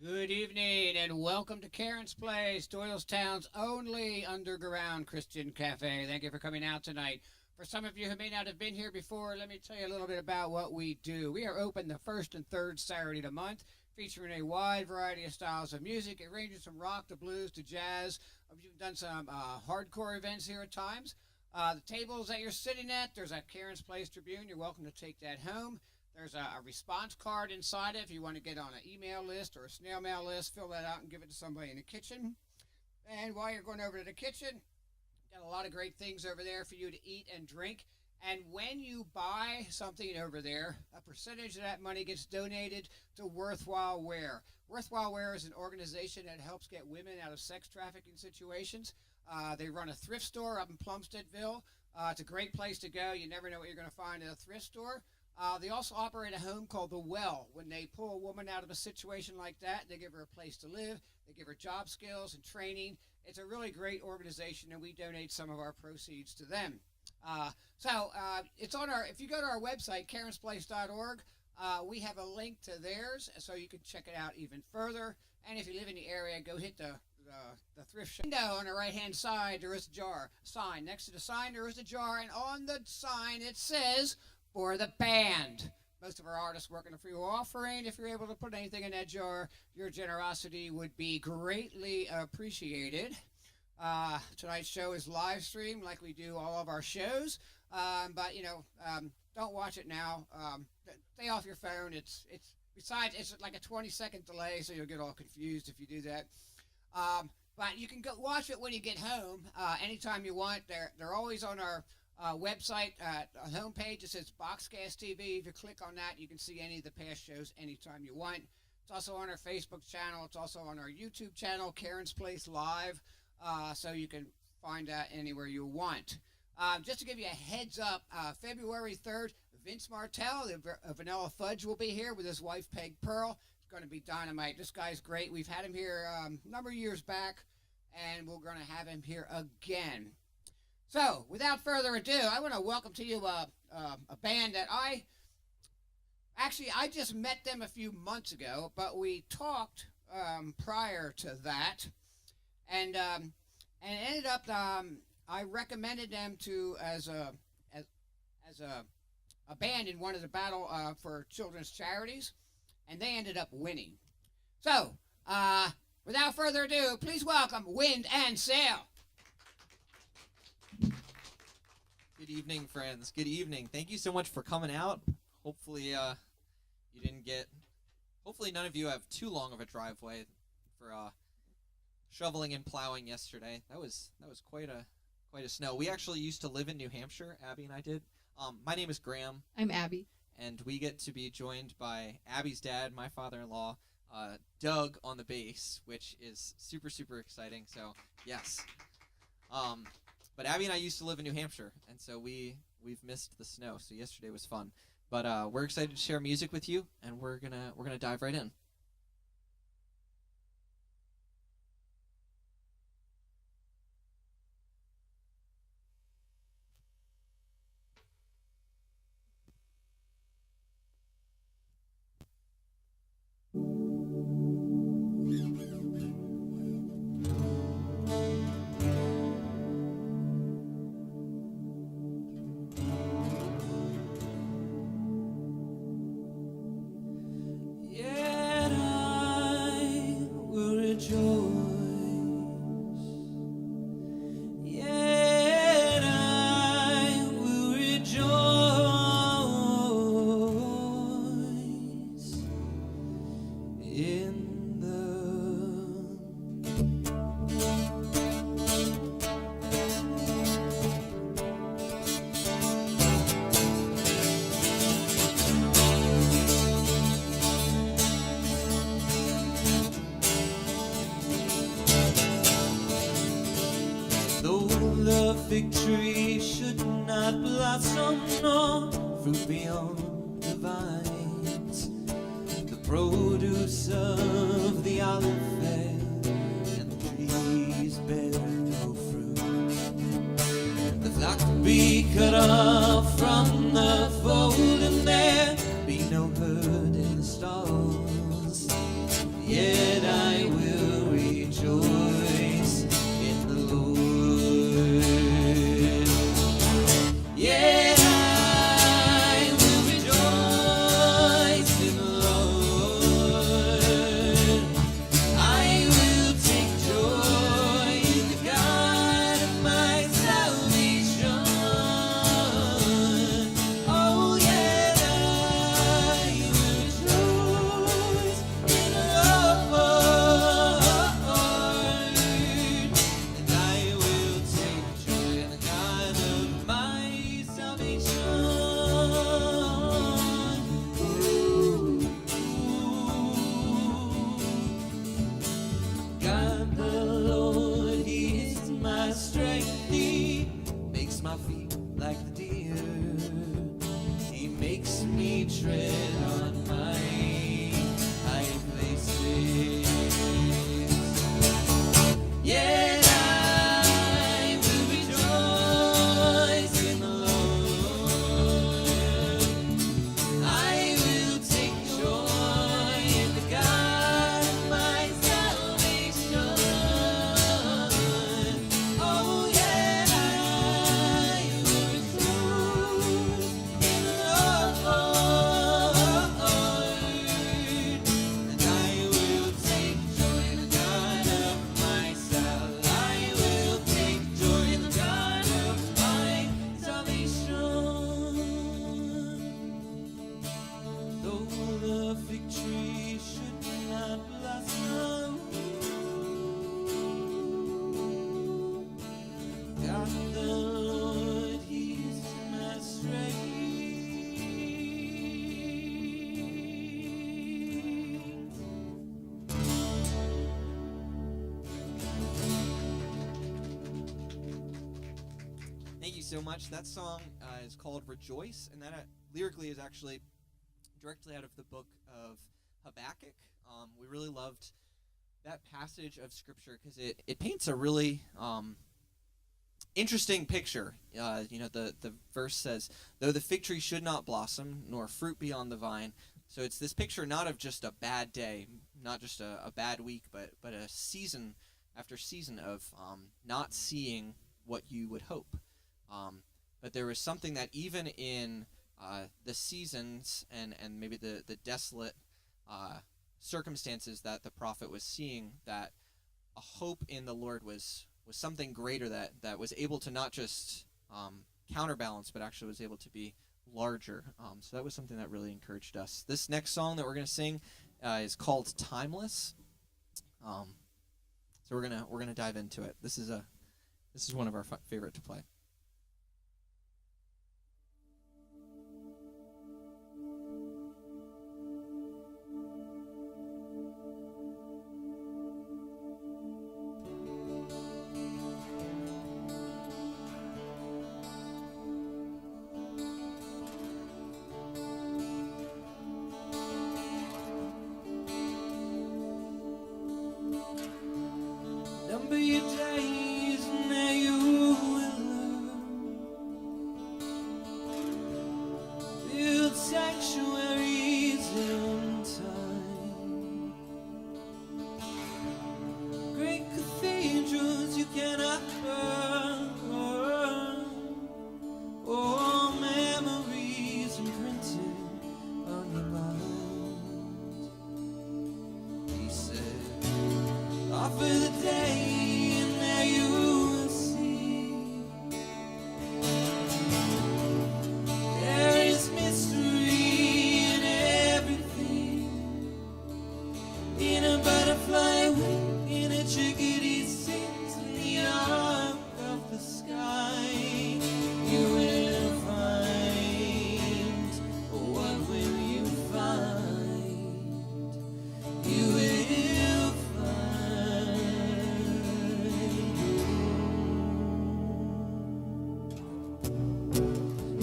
Good evening and welcome to Karen's Place, Doylestown's only underground Christian cafe. Thank you for coming out tonight. For some of you who may not have been here before, let me tell you a little bit about what we do. We are open the first and third Saturday of the month, featuring a wide variety of styles of music. It ranges from rock to blues to jazz. We've done some hardcore events here at times. The tables that you're sitting at, there's a Karen's Place Tribune. You're welcome to take that home. There's a response card inside it if you want to get on an email list or a snail mail list. Fill that out and give it to somebody in the kitchen. And while you're going over to the kitchen, got a lot of great things over there for you to eat and drink. And when you buy something over there, a percentage of that money gets donated to Worthwhile Wear. Worthwhile Wear is an organization that helps get women out of sex trafficking situations. They run a thrift store up in Plumsteadville. It's a great place to go. You never know what you're going to find at a thrift store. They also operate a home called The Well. When they pull a woman out of a situation like that, they give her a place to live. They give her job skills and training. It's a really great organization, and we donate some of our proceeds to them. It's on our. If you go to our website, karensplace.org, we have a link to theirs, so you can check it out even further. And if you live in the area, go hit the thrift shop window on the right-hand side. There is a jar, sign. Next to the sign, there is a jar, and on the sign it says, for the band. Most of our artists work on a free offering. If you're able to put anything in that jar, your generosity would be greatly appreciated. Tonight's show is live streamed like we do all of our shows. Don't watch it now. Stay off your phone. It's like a 20-second delay, so you'll get all confused if you do that. But you can go watch it when you get home, anytime you want. They're always on our website homepage. It says Boxcast TV. If you click on that, you can see any of the past shows anytime you want. It's also on our Facebook channel. It's also on our YouTube channel, Karen's Place Live, so you can find that anywhere you want. Just to give you a heads up, February 3rd, Vince Martell, the Vanilla Fudge, will be here with his wife, Peg Pearl. It's going to be dynamite. This guy's great. We've had him here a number of years back, and we're going to have him here again. So, without further ado, I want to welcome to you a band that I just met them a few months ago, but we talked prior to that, and ended up I recommended them to as a band in one of the battle for children's charities, and they ended up winning. So, without further ado, please welcome Wind and Sail. Good evening, friends. Good evening. Thank you so much for coming out. Hopefully, hopefully none of you have too long of a driveway for shoveling and plowing yesterday. That was quite a snow. We actually used to live in New Hampshire. Abby and I did. My name is Graham. I'm Abby. And we get to be joined by Abby's dad, my father-in-law, Doug on the bass, which is super, super exciting. So, yes. But Abby and I used to live in New Hampshire, and so we've missed the snow. So yesterday was fun. But we're excited to share music with you, and we're gonna dive right in. fig tree should not blossom nor fruit beyond the vines. The produce of the olive fair and the trees bear no fruit. The flock be cut off from the fold and there be no herd in the stalls. Yet you so much. That song is called Rejoice, and that lyrically is actually directly out of the book of Habakkuk. We really loved that passage of Scripture because it paints a really interesting picture. The verse says, though the fig tree should not blossom, nor fruit be on the vine. So it's this picture not of just a bad day, not just a bad week, but a season after season of not seeing what you would hope. But there was something that even in the seasons and maybe the desolate circumstances that the prophet was seeing, that a hope in the Lord was something greater that was able to not just counterbalance, but actually was able to be larger. So that was something that really encouraged us. This next song that we're going to sing is called Timeless. So we're gonna dive into it. This is one of our favorite to play. Number your days and now you will learn. Build sanctuaries in time. Great cathedrals you cannot burn. Oh, memories imprinted on your mind. He said, offer the day.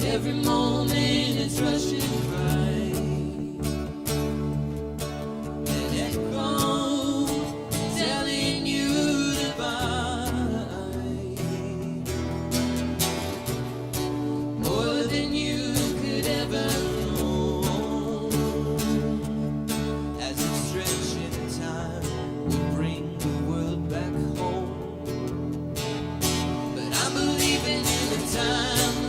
Every moment it's rushing by, an echo telling you goodbye, more than you could ever know, as a stretch in time would bring the world back home. But I'm believing in the timeless.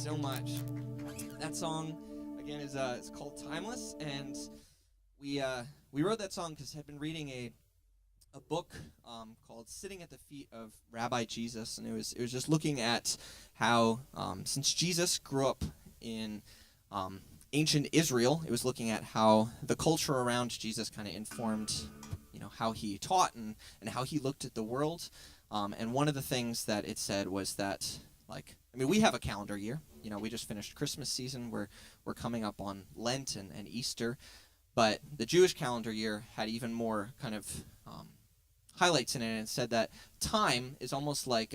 so much. That song, again, is it's called Timeless, and we wrote that song because I'd been reading a book called Sitting at the Feet of Rabbi Jesus, and it was just looking at how since Jesus grew up in ancient Israel, it was looking at how the culture around Jesus kind of informed, how he taught and how he looked at the world. And one of the things that it said was that, we have a calendar year. We just finished Christmas season. We're coming up on Lent and Easter. But the Jewish calendar year had even more kind of highlights in it, and it said that time is almost like,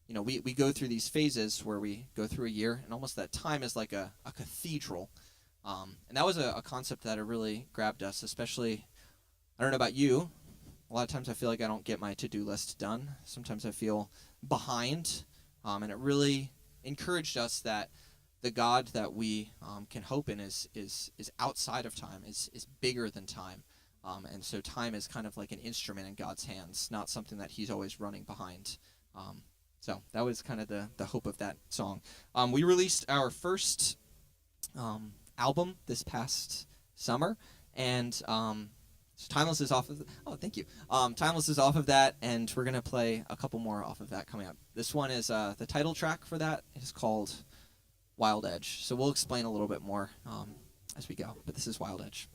we go through these phases where we go through a year, and almost that time is like a cathedral. And that was a concept that really grabbed us, especially, I don't know about you, a lot of times I feel like I don't get my to-do list done. Sometimes I feel behind, and it really encouraged us that the God that we can hope in is outside of time, is bigger than time. And so time is kind of like an instrument in God's hands, not something that he's always running behind. So that was kind of the hope of that song. We released our first album this past summer, and Timeless is off of thank you. Timeless is off of that, and we're going to play a couple more off of that coming up. This one is the title track for that is called Wild Edge. So we'll explain a little bit more as we go, but this is Wild Edge.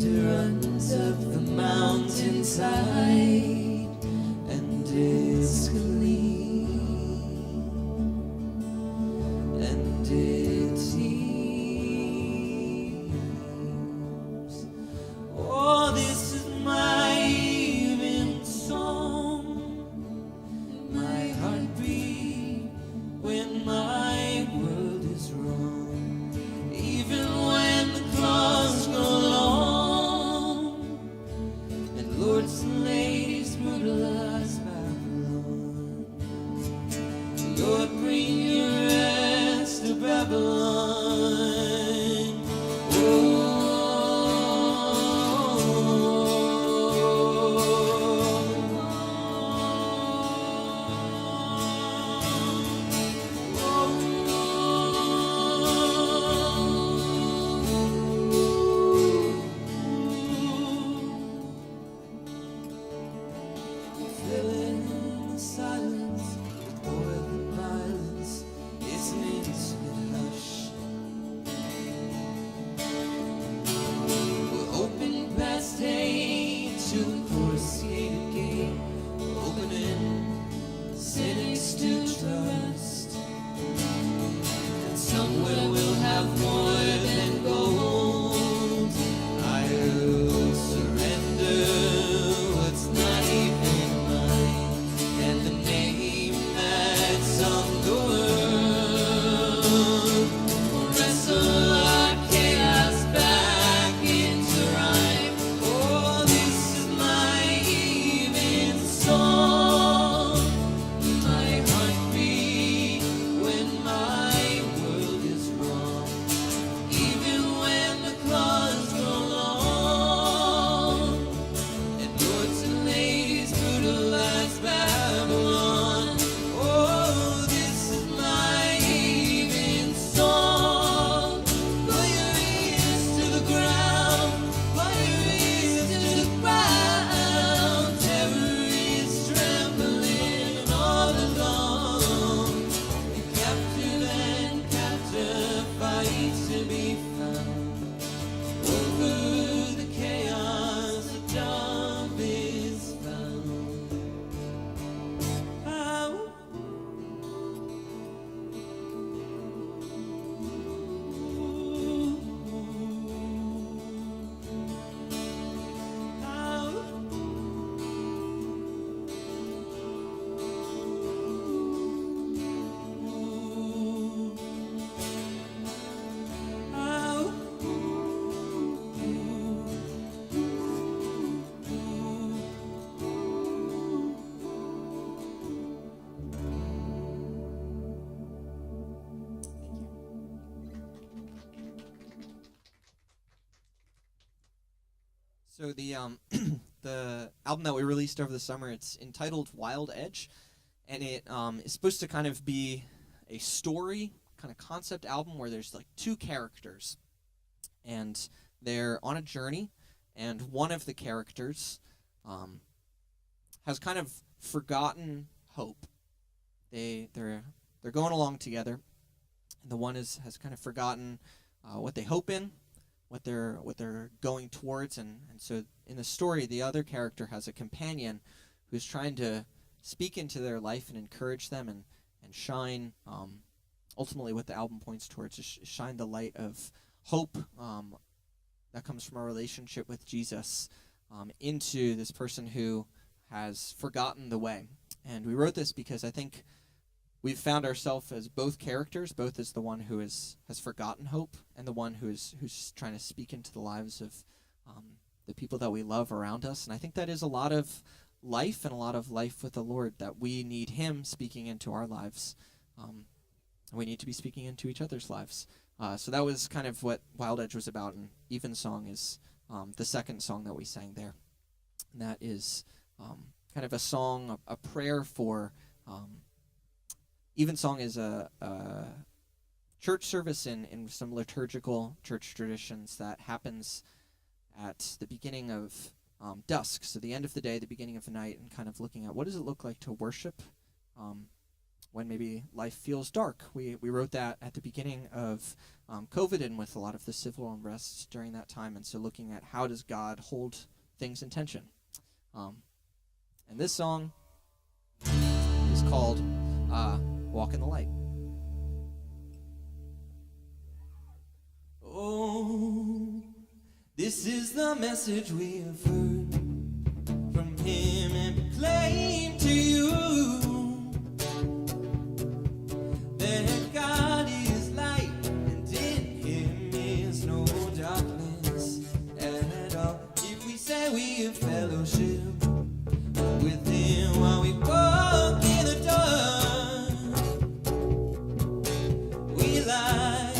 runs up the mountainside, and it's clean, and it seems. Oh, this is my evening song, my heartbeat when my world is wrong, even when the clocks go long and lords and ladies brutalize Babylon. Lord, bring your rest to Babylon. Filling the silence with oil and violence, it's an intimate hush. We're open past hate to the coruscated gate, opening cynics to trust. And somewhere we'll have more than gold. I'll surrender what's not even mine, and the name that's on the world. We'll wrestle our chaos back into rhyme. Oh, this is my evening song, my heartbeat when my world is wrong, even when the claws go long and lords and ladies brutalize Babylon. Oh, this is my evening song. Put your ears to the ground, put your ears to the ground. Terror is trembling all along. The captive and captive fight to be found. Over the chaos, the dove is found. Ow. So the the album that we released over the summer, it's entitled Wild Edge, and it is supposed to kind of be a story, kind of concept album where there's like two characters, and they're on a journey, and one of the characters has kind of forgotten hope. They're going along together, and the one has kind of forgotten what they hope in, what they're going towards, and so in the story, the other character has a companion who's trying to speak into their life and encourage them and shine. Ultimately, what the album points towards is shine the light of hope that comes from our relationship with Jesus into this person who has forgotten the way. And we wrote this because I think we've found ourselves as both characters, both as the one who has forgotten hope and the one who's trying to speak into the lives of the people that we love around us. And I think that is a lot of life and a lot of life with the Lord, that we need Him speaking into our lives. And we need to be speaking into each other's lives. So that was kind of what Wild Edge was about, and Evensong is the second song that we sang there. And that is kind of a song, a prayer for... Evensong is a church service in some liturgical church traditions that happens at the beginning of dusk, so the end of the day, the beginning of the night, and kind of looking at what does it look like to worship when maybe life feels dark. We wrote that at the beginning of COVID and with a lot of the civil unrest during that time. And so looking at how does God hold things in tension. And this song is called Walk in the Light. Oh, this is the message we have heard from him and proclaim to you that God is light and in him is no darkness at all. If we say we have fellowship with him while we walk in the dark, we lie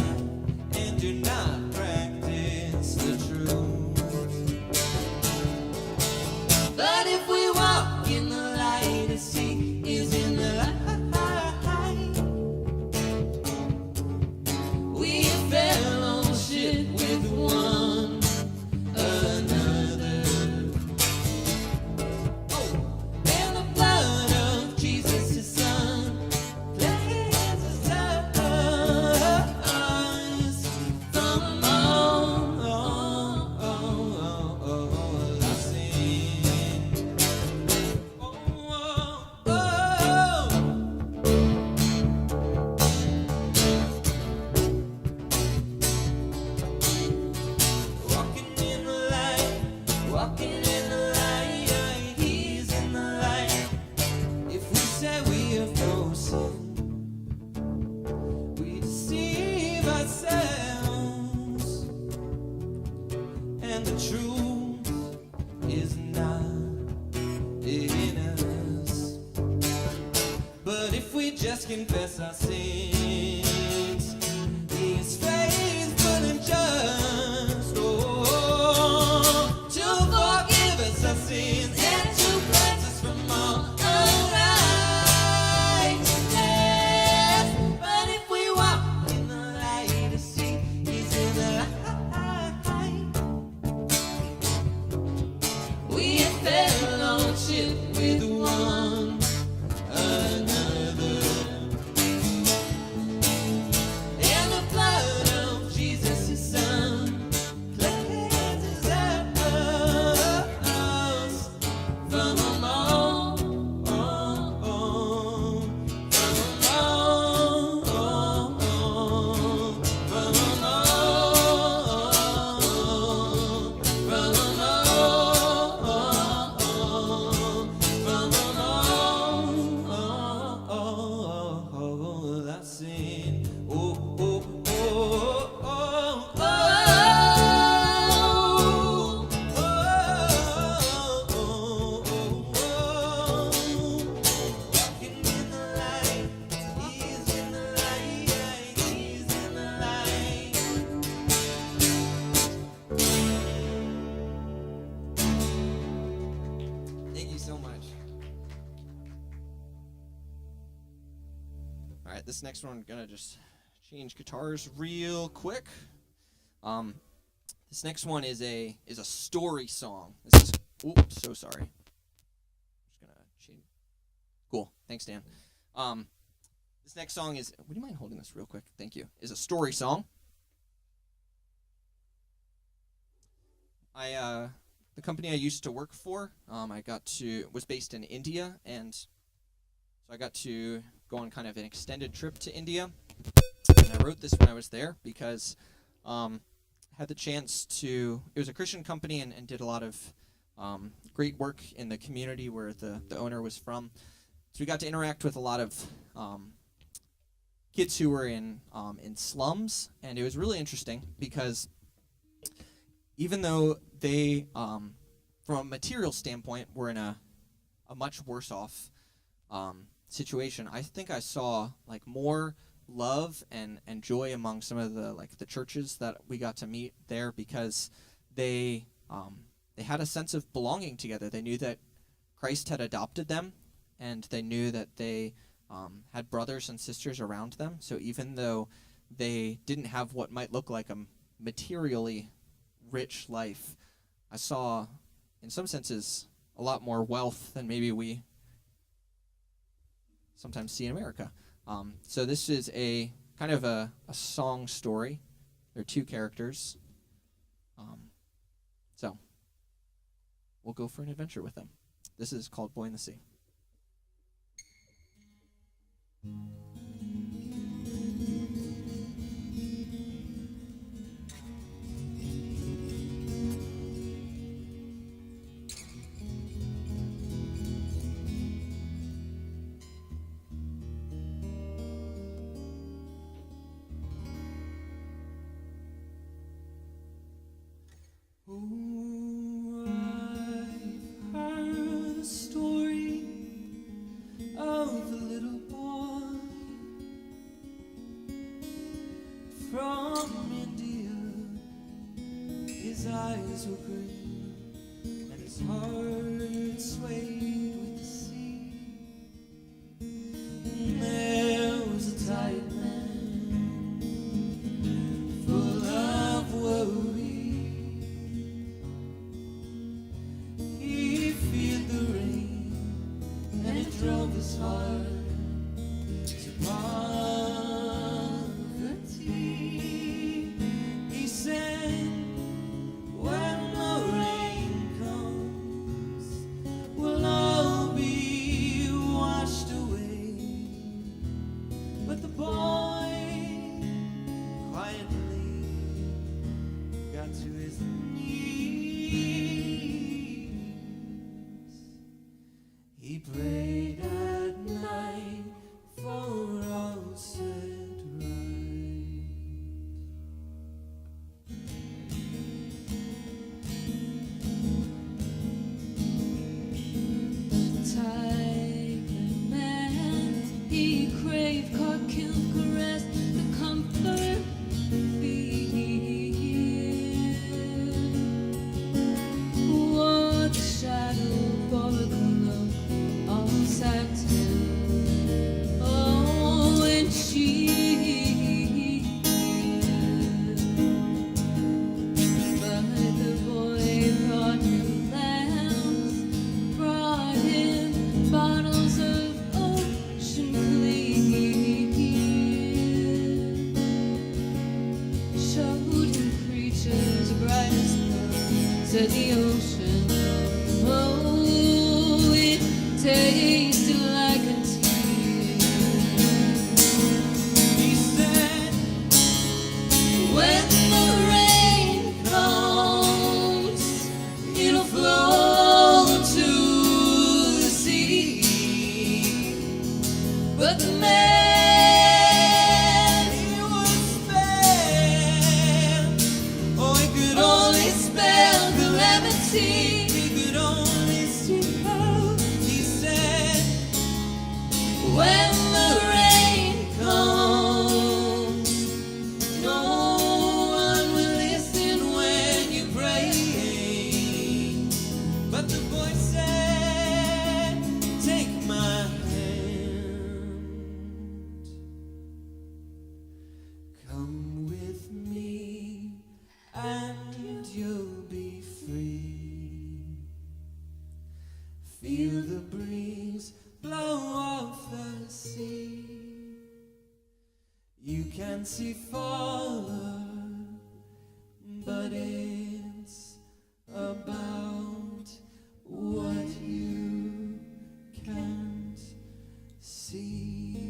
and do not practice the truth. But if we walk in the light, as he is in the light, we have fellowship with one another. Oh, and the blood of Jesus, his son, cleanses us from all our sin. Walking in the light, walking in the light, he's in the light. If we say we have no sin, we deceive ourselves, and the truth is not in us. But if we just confess our sins, he is faithful and just, oh, to forgive us our sins and to cleanse us from all unrighteousness. But if we walk in the light, to see he's in the light, we have fellowship with one another. And the blood of Jesus, his son, cleanses us from all, that sin. Oh, oh, oh, oh, oh, walking in the light, he's in the light, he's in the light. Thank you so much. All right, this next one, I'm gonna just change guitars real quick. This next one is a story song. This is, so sorry. Just gonna change. Cool, thanks, Dan. This next song is. Would you mind holding this real quick? Thank you. Is a story song. The company I used to work for, was based in India, and so I got to go on kind of an extended trip to India. And I wrote this when I was there because I had the chance to. It was a Christian company and did a lot of great work in the community where the owner was from. So we got to interact with a lot of kids who were in slums, and it was really interesting because even though they, from a material standpoint, were in a much worse off situation, I think I saw like more love and joy among some of the churches that we got to meet there because they had a sense of belonging together. They knew that Christ had adopted them, and they knew that they had brothers and sisters around them. So even though they didn't have what might look like a materially rich life, I saw, in some senses, a lot more wealth than maybe we sometimes see in America. So this is a kind of a song story. There are two characters. So we'll go for an adventure with them. This is called Boy in the Sea. Oh, I've heard the story of the little boy from India. His eyes were green and his heart swayed with the sea. And there was a tight man full of worry. He feared the rain and it drove his heart to poverty. He said, when the rain comes, we'll all be washed away. But the boy quietly got to his knees. He prayed at night for all set right. Tiger man, he craved cock-killed caress, the comfort wore the shadow for the cloak, all satin. Oh, and she but the boy brought him lambs, brought him bottles of ocean clear, showed him creatures bright as pearls at the ocean. Oh, it tasted like a tear. He said, When the rain comes, it'll flow to the sea. But the man, he would spare. Oh, he could only spell calamity. He could only see how. He said, When the rain comes, no one will listen when you pray. But the boy said, take my hand. Come with me and you'll be free. Feel the breeze blow off the sea. You can see far, but it's about what you can't see.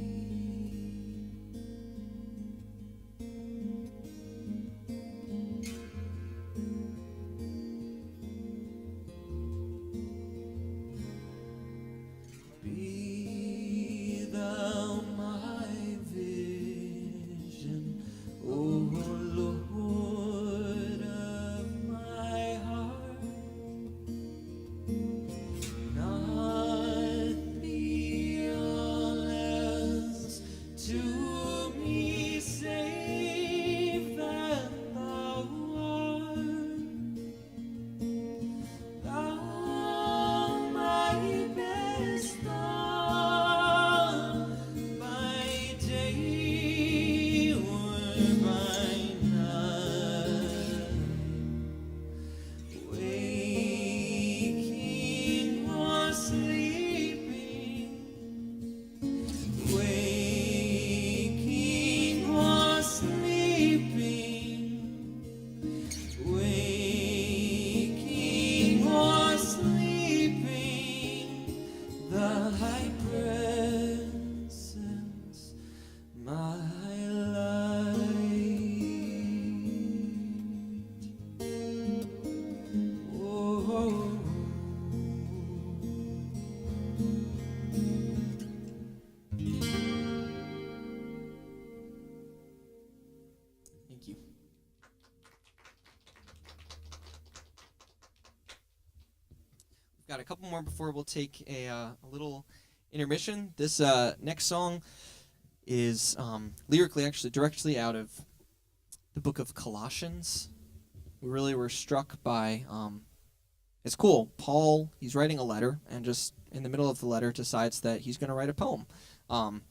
Be thou my vision got a couple more before we'll take a little intermission. This next song is lyrically actually directly out of the book of Colossians. We really were struck by, it's cool, Paul, he's writing a letter, and just in the middle of the letter decides that he's going to write a poem, which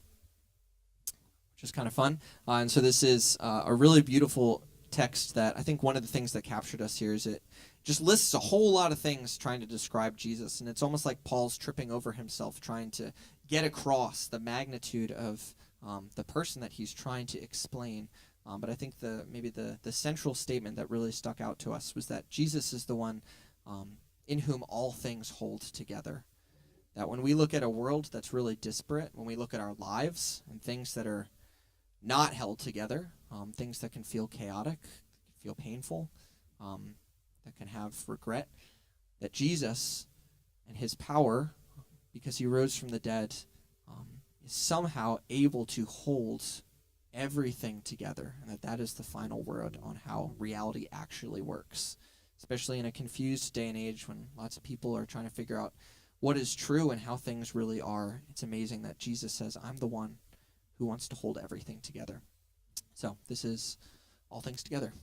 is kind of fun. And so this is a really beautiful text that I think one of the things that captured us here is it just lists a whole lot of things trying to describe Jesus, and it's almost like Paul's tripping over himself trying to get across the magnitude of the person that he's trying to explain. But I think maybe the central statement that really stuck out to us was that Jesus is the one in whom all things hold together. That when we look at a world that's really disparate, when we look at our lives and things that are not held together, things that can feel chaotic, feel painful, that can have regret, that Jesus and his power, because he rose from the dead, is somehow able to hold everything together, and that is the final word on how reality actually works, especially in a confused day and age when lots of people are trying to figure out what is true and how things really are. It's amazing that Jesus says, I'm the one who wants to hold everything together. So this is All Things Together.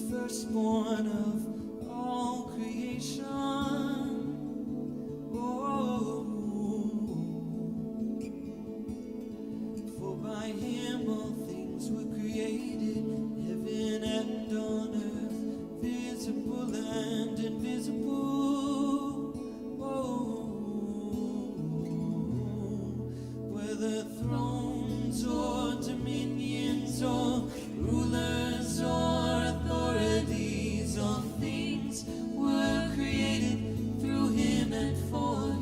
Firstborn of all creation. Oh, for by him all things were created, heaven and on earth, visible and invisible. Oh, whether thrones or dominions or rulers or authorities, all things were created through him and for him.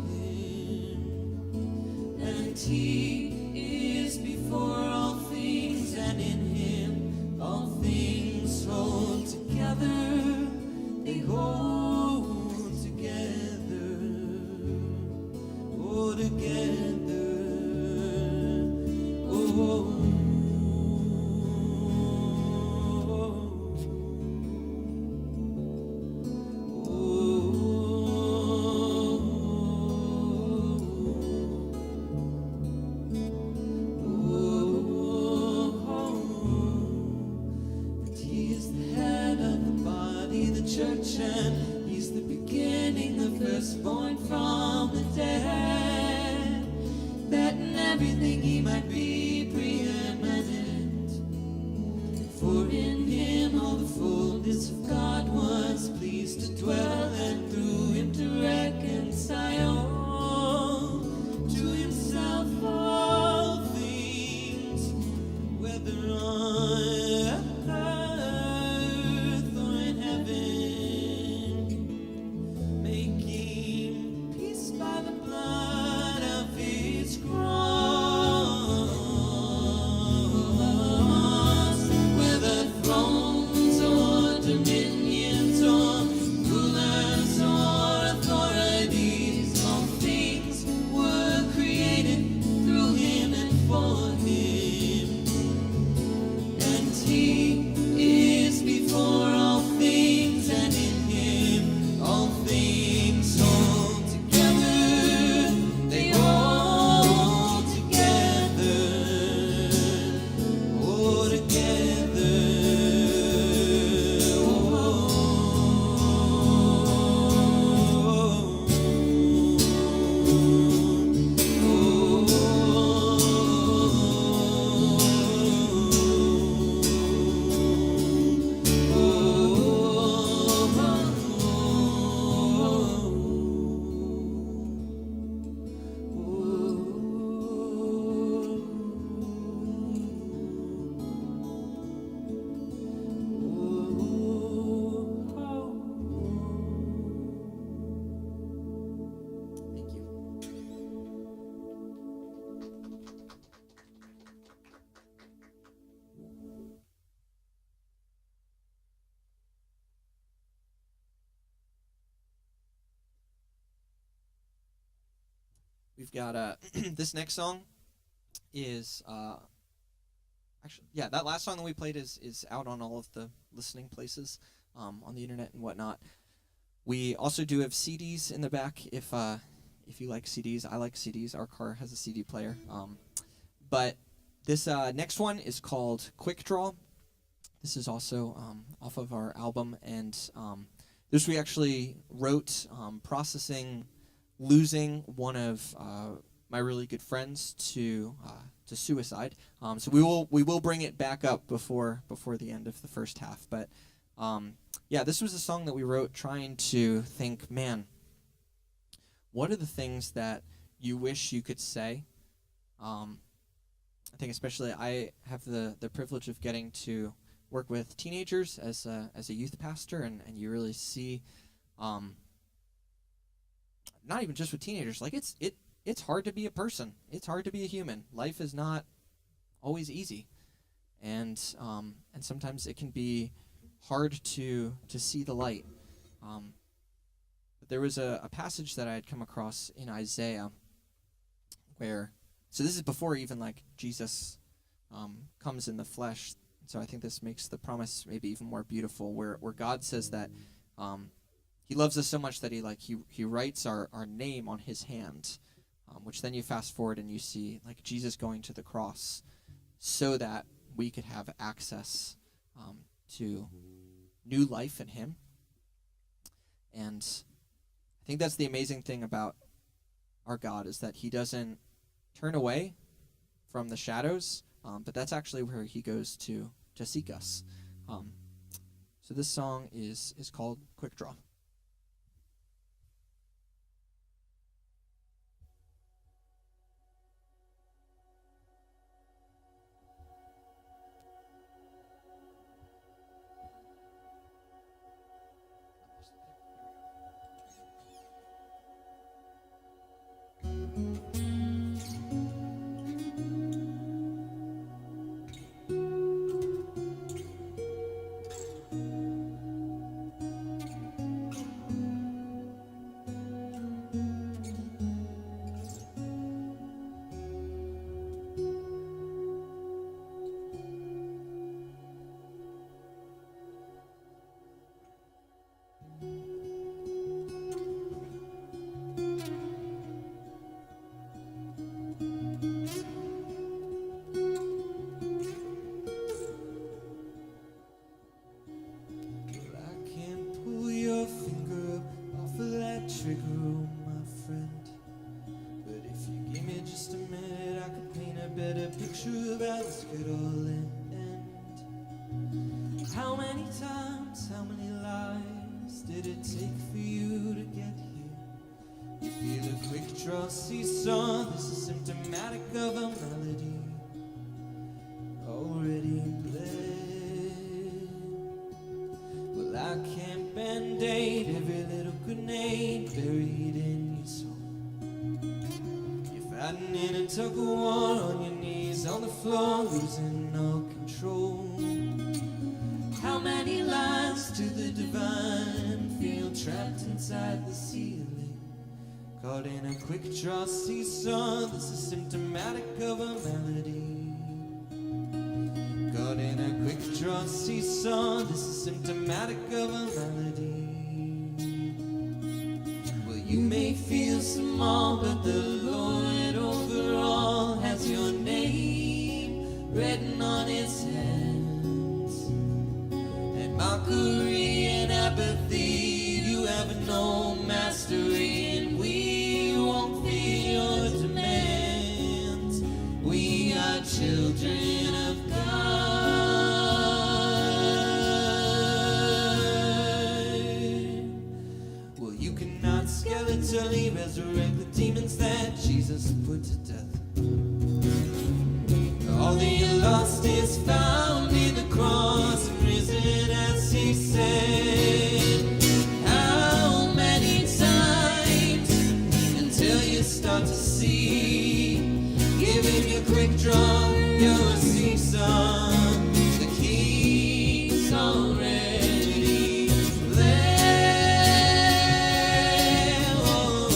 And he is before all things, and in him all things hold together. They hold together. Oh, together. Oh. Church, and he's the beginning, the firstborn from the dead, that in everything he might be preeminent. For in him all the fullness of God was pleased to dwell, and through him to reconcile to himself all things, whether on we've got this next song is actually, yeah, that last song that we played is out on all of the listening places on the internet and whatnot. We also do have CDs in the back if you like CDs. I like CDs. Our car has a CD player. But this next one is called Quick Draw. This is also off of our album, and this we actually wrote processing losing one of my really good friends to suicide. So we will bring it back up before the end of the first half. But yeah, this was a song that we wrote trying to think, man, what are the things that you wish you could say? I think especially I have the privilege of getting to work with teenagers as a youth pastor, and you really see, not even just with teenagers, like it's hard to be a person. It's hard to be a human. Life is not always easy, and sometimes it can be hard to see the light. But there was a passage that I had come across in Isaiah where, so this is before even like Jesus comes in the flesh. So I think this makes the promise maybe even more beautiful, where God says that he loves us so much that he writes our name on his hand, which then you fast forward and you see like Jesus going to the cross so that we could have access to new life in him. And I think that's the amazing thing about our God, is that he doesn't turn away from the shadows, but that's actually where he goes to seek us. So this song is called Quick Draw. How many times, how many lives did it take for you to get here? You feel a quick draw seesaw. This is symptomatic of a melody already played. Well, I can't band-aid every little grenade buried in your soul. You're fighting in a tug-of-war on your knees on the floor, losing all control. How many lines to the divine feel trapped inside the ceiling? Caught in a quick draw seesaw. This is symptomatic of a melody. Caught in a quick draw seesaw. This is symptomatic of a melody. Well, you may feel small, but the Lord overall has your name written on his hands. Mockery and apathy, you have no mastery, and we won't fear your demands. We are children of God. Well, you cannot skeletally resurrect the demons that Jesus put to death. All that you lost is found in the cross and risen as he said. How many times until you start to see? Give him your quick draw, your seesaw. The key's already there. Oh.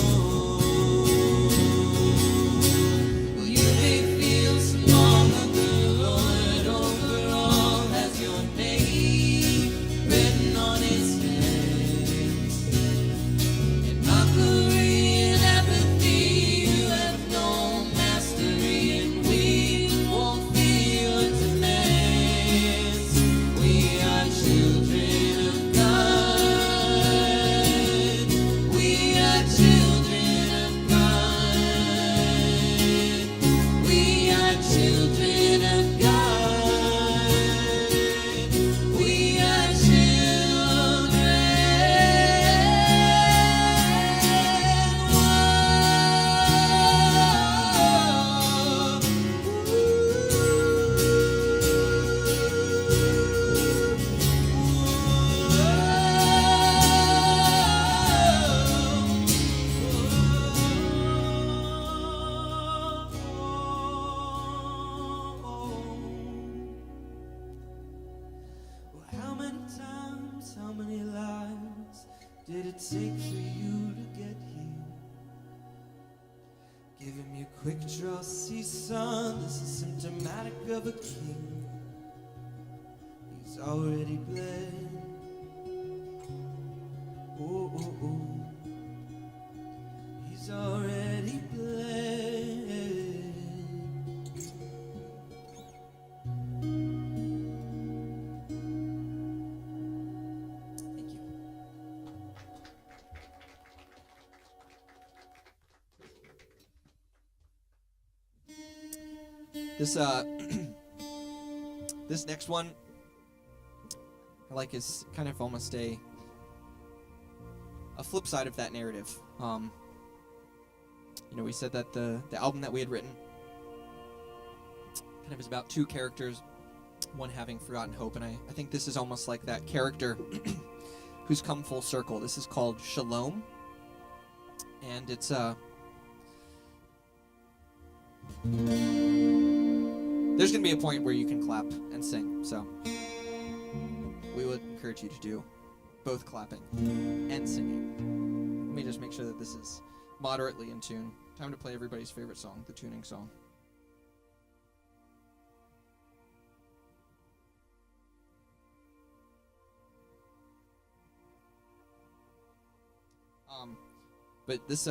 did it take for you to get here? Give him your quick draw, see son, this is symptomatic of a king. He's already bled. Oh, oh, oh. He's already bled. Thank you. This this next one I like is kind of almost a flip side of that narrative. You know, we said that the album that we had written kind of is about two characters, one having forgotten hope, and I think this is almost like that character who's come full circle. This is called Shalom, and it's there's going to be a point where you can clap and sing, so we would encourage you to do both clapping and singing. Let me just make sure that this is moderately in tune. Time to play everybody's favorite song, the tuning song. But this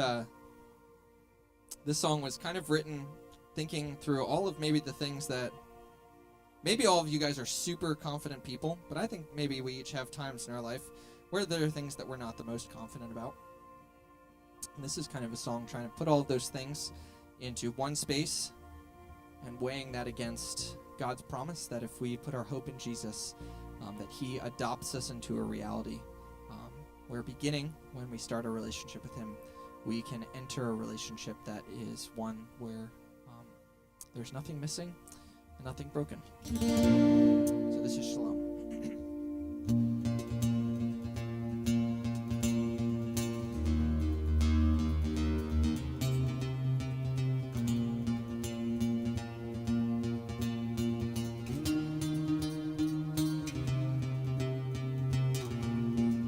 song was kind of written thinking through all of maybe the things that maybe all of you guys are super confident people, but I think maybe we each have times in our life where there are things that we're not the most confident about. And this is kind of a song trying to put all of those things into one space and weighing that against God's promise that if we put our hope in Jesus, that he adopts us into a reality where beginning when we start a relationship with him, we can enter a relationship that is one where there's nothing missing and nothing broken. So this is Shalom.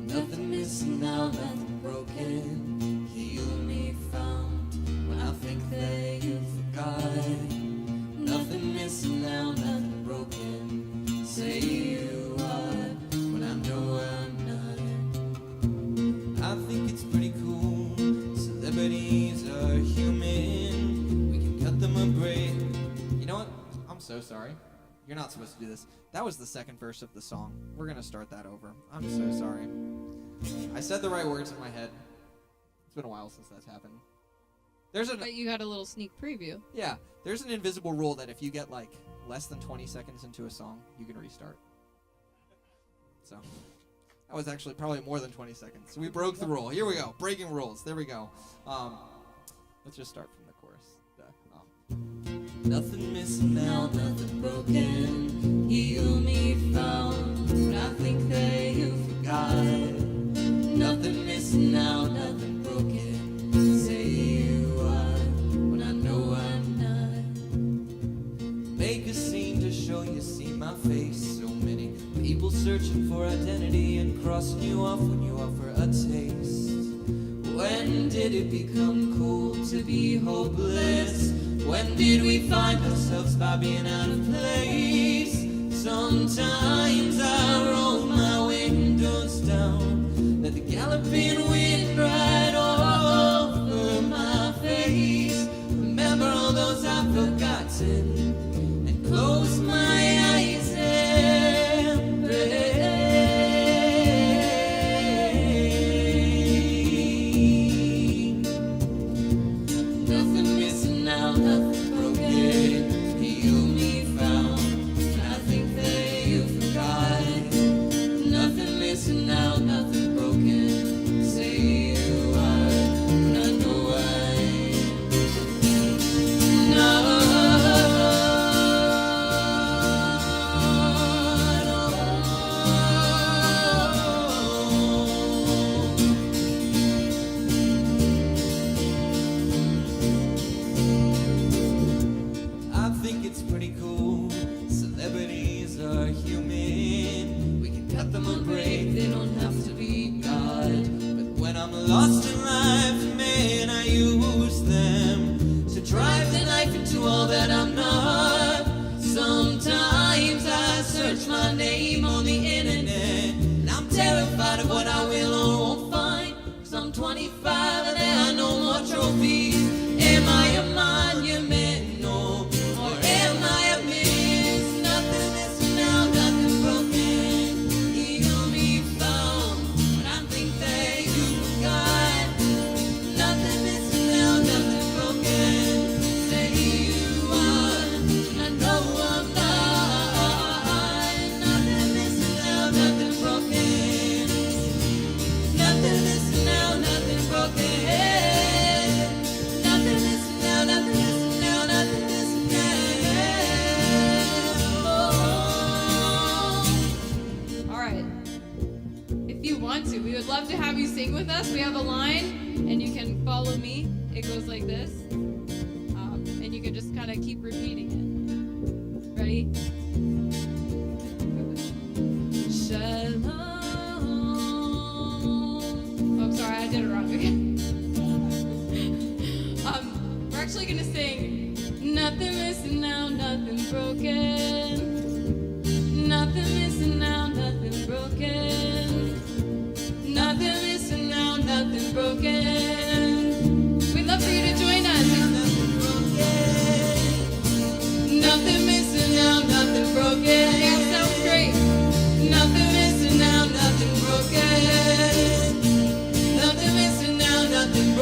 Nothing missing now, nothing broken. Heal me found when I think that you forgot. Nothing missing now, nothing broken. Say you are when I know I'm not. I think it's pretty cool. Celebrities are human. We can cut them a break. You know what? I'm so sorry. You're not supposed to do this. That was the second verse of the song. We're going to start that over. I'm so sorry. I said the right words in my head. It's been a while since that's happened. But you got a little sneak preview. Yeah, there's an invisible rule that if you get like less than 20 seconds into a song, you can restart. So that was actually probably more than 20 seconds. So we broke the rule. Here we go. Breaking rules. There we go. Let's just start from the chorus. Nothing missing now, nothing broken. Heal me found when I think that you forgot. Nothing missing now, nothing broken. Say you are when I know I'm not. Make a scene to show you see my face. So many people searching for identity and crossing you off when you offer a taste. When did it become cool to be hopeless? When did we find ourselves by being out of place? Sometimes I roll my windows down, let the galloping wind ride over my face. Remember all those I've forgotten and close my eyes and pray. Nothing missing now, nothing broken. Heal me found when I think that you forgot. Nothing missing now, nothing broken. Say you are when I know I am. No. sing with us, we have a line, and you can follow me. It goes like this. And you can just kind of keep repeating it. Ready? Shalom. Oh, I'm sorry, I did it wrong again. We're actually going to sing nothing missing now, nothing broken. Nothing missing now, nothing broken. Nothing missing now, nothing broken. We'd love for you to join us. Nothing missing now, nothing broken. Yeah, sounds great. Nothing missing now, nothing broken. Nothing missing now, nothing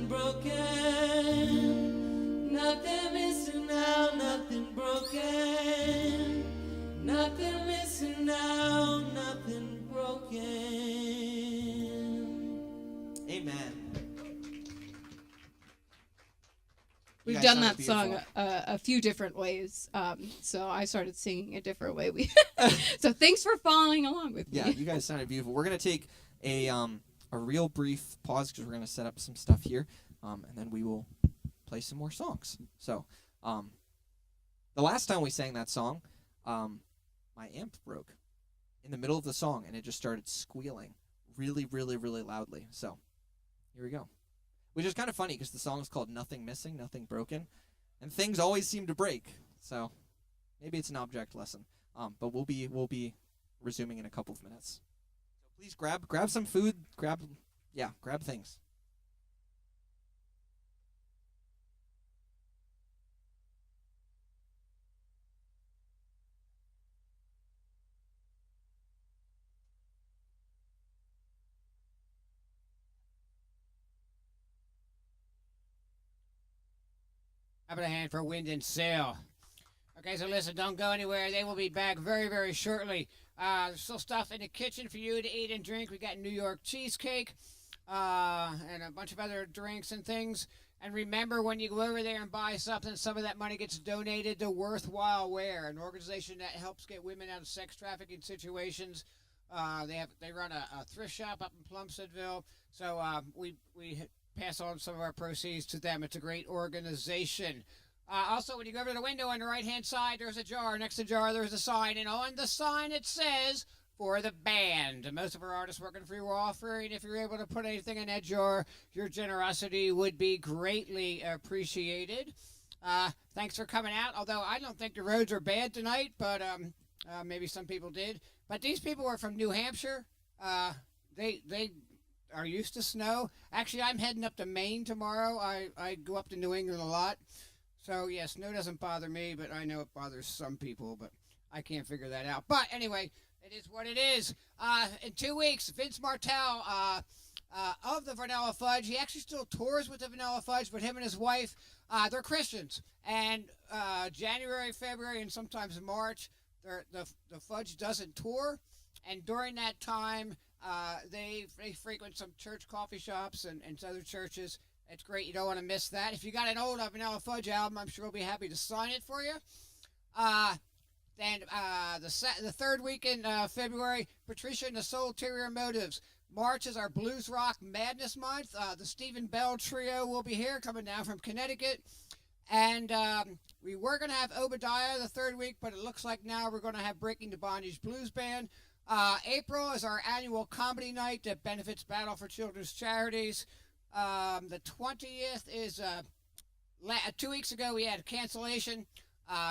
broken. Nothing missing now, nothing broken. Nothing missing now, nothing broken. Amen. We've guys done sounded that song beautiful. a few different ways, so I started singing a different way. So thanks for following along with me. Yeah, you guys sounded beautiful. We're gonna take a real brief pause because we're gonna set up some stuff here, and then we will play some more songs. So, the last time we sang that song, my amp broke in the middle of the song, and it just started squealing really, really, really loudly. So, here we go. Which is kind of funny because the song is called Nothing Missing, Nothing Broken, and things always seem to break. So, maybe it's an object lesson. But we'll be resuming in a couple of minutes. So please grab some food, grab things. How about a hand for Wind and Sail? Okay, so listen, don't go anywhere. They will be back very, very shortly. There's still stuff in the kitchen for you to eat and drink. We got New York cheesecake and a bunch of other drinks and things. And remember, when you go over there and buy something, some of that money gets donated to Worthwhile Wear, an organization that helps get women out of sex trafficking situations. They run a thrift shop up in Plumsteadville. So we pass on some of our proceeds to them. It's a great organization. Also, when you go over to the window on the right-hand side, there's a jar. Next to the jar, there's a sign. And on the sign, it says, for the band. Most of our artists working for you are offering. If you're able to put anything in that jar, your generosity would be greatly appreciated. Thanks for coming out. Although I don't think the roads are bad tonight, but maybe some people did. But these people are from New Hampshire. They are used to snow. Actually, I'm heading up to Maine tomorrow. I go up to New England a lot. So, yeah, snow doesn't bother me, but I know it bothers some people, but I can't figure that out. But anyway, it is what it is. In 2 weeks, Vince Martell of the Vanilla Fudge, he actually still tours with the Vanilla Fudge, but him and his wife, they're Christians. And January, February, and sometimes March, the Fudge doesn't tour. And during that time, they frequent some church coffee shops and other churches. It's great. You don't want to miss that. If you got an old Vanilla Fudge album, I'm sure we'll be happy to sign it for you. Then the third week in February, Patricia and the Soulterior Motives. March is our Blues Rock Madness Month. The Stephen Bell Trio will be here, coming down from Connecticut. And we were going to have Obadiah the third week, but it looks like now we're going to have Breaking the Bondage Blues Band. April is our annual comedy night that benefits Battle for Children's Charities. The 20th is 2 weeks ago we had a cancellation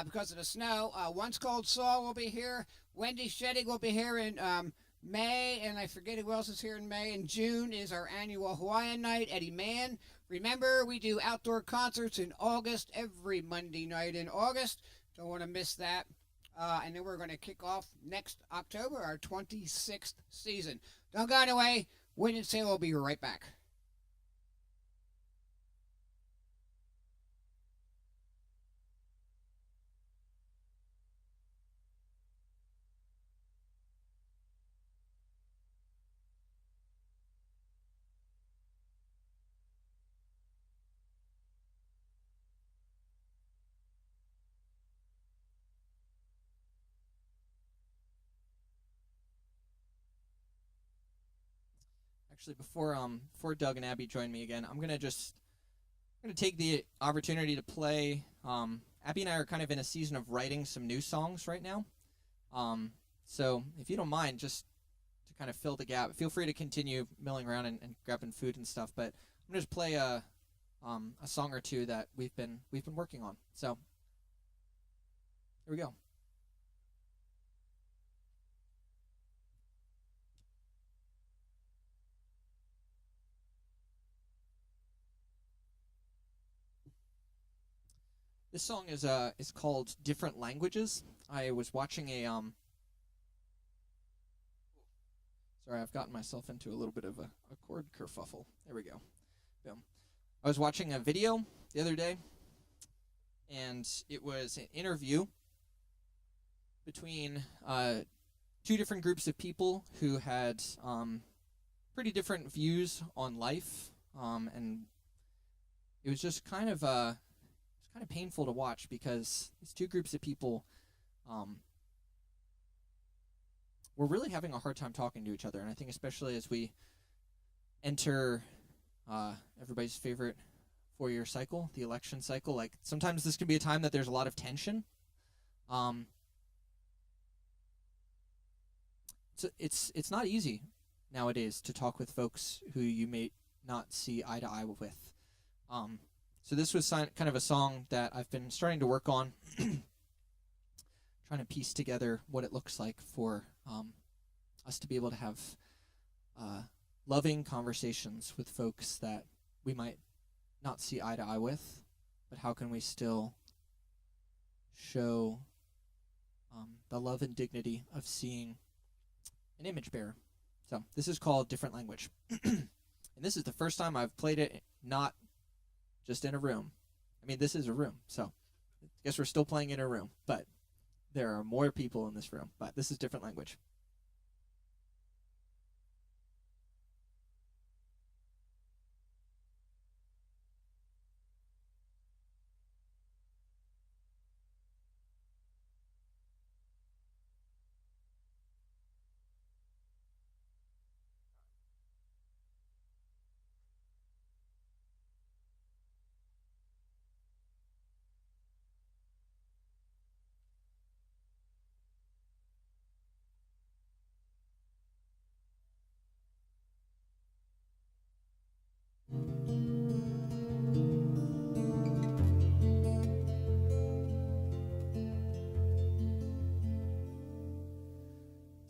because of the snow. Once Cold Saul will be here. Wendy Sheddig will be here in May, and I forget who else is here in May. In June is our annual Hawaiian night, Eddie Mann. Remember, we do outdoor concerts in August, every Monday night in August. Don't want to miss that. And then we're going to kick off next October, our 26th season. Don't go away. Wind and Sail will be right back. Actually, before Doug and Abby join me again, I'm gonna take the opportunity to play. Abby and I are kind of in a season of writing some new songs right now. So if you don't mind, just to kind of fill the gap, feel free to continue milling around and grabbing food and stuff. But I'm gonna just play a song or two that we've been working on. So here we go. This song is called "Different Languages." I was watching a Sorry, I've gotten myself into a little bit of a chord kerfuffle. There we go. Boom. I was watching a video the other day, and it was an interview between two different groups of people who had pretty different views on life, and it was just kind of painful to watch because these two groups of people were really having a hard time talking to each other. And I think especially as we enter everybody's favorite 4-year cycle, the election cycle, like sometimes this can be a time that there's a lot of tension. So it's not easy nowadays to talk with folks who you may not see eye to eye with. So this was kind of a song that I've been starting to work on, trying to piece together what it looks like for us to be able to have loving conversations with folks that we might not see eye to eye with, but how can we still show the love and dignity of seeing an image bearer. So this is called Different Language. And this is the first time I've played it not just in a room. I mean, this is a room, so I guess we're still playing in a room, but there are more people in this room, but this is Different Language.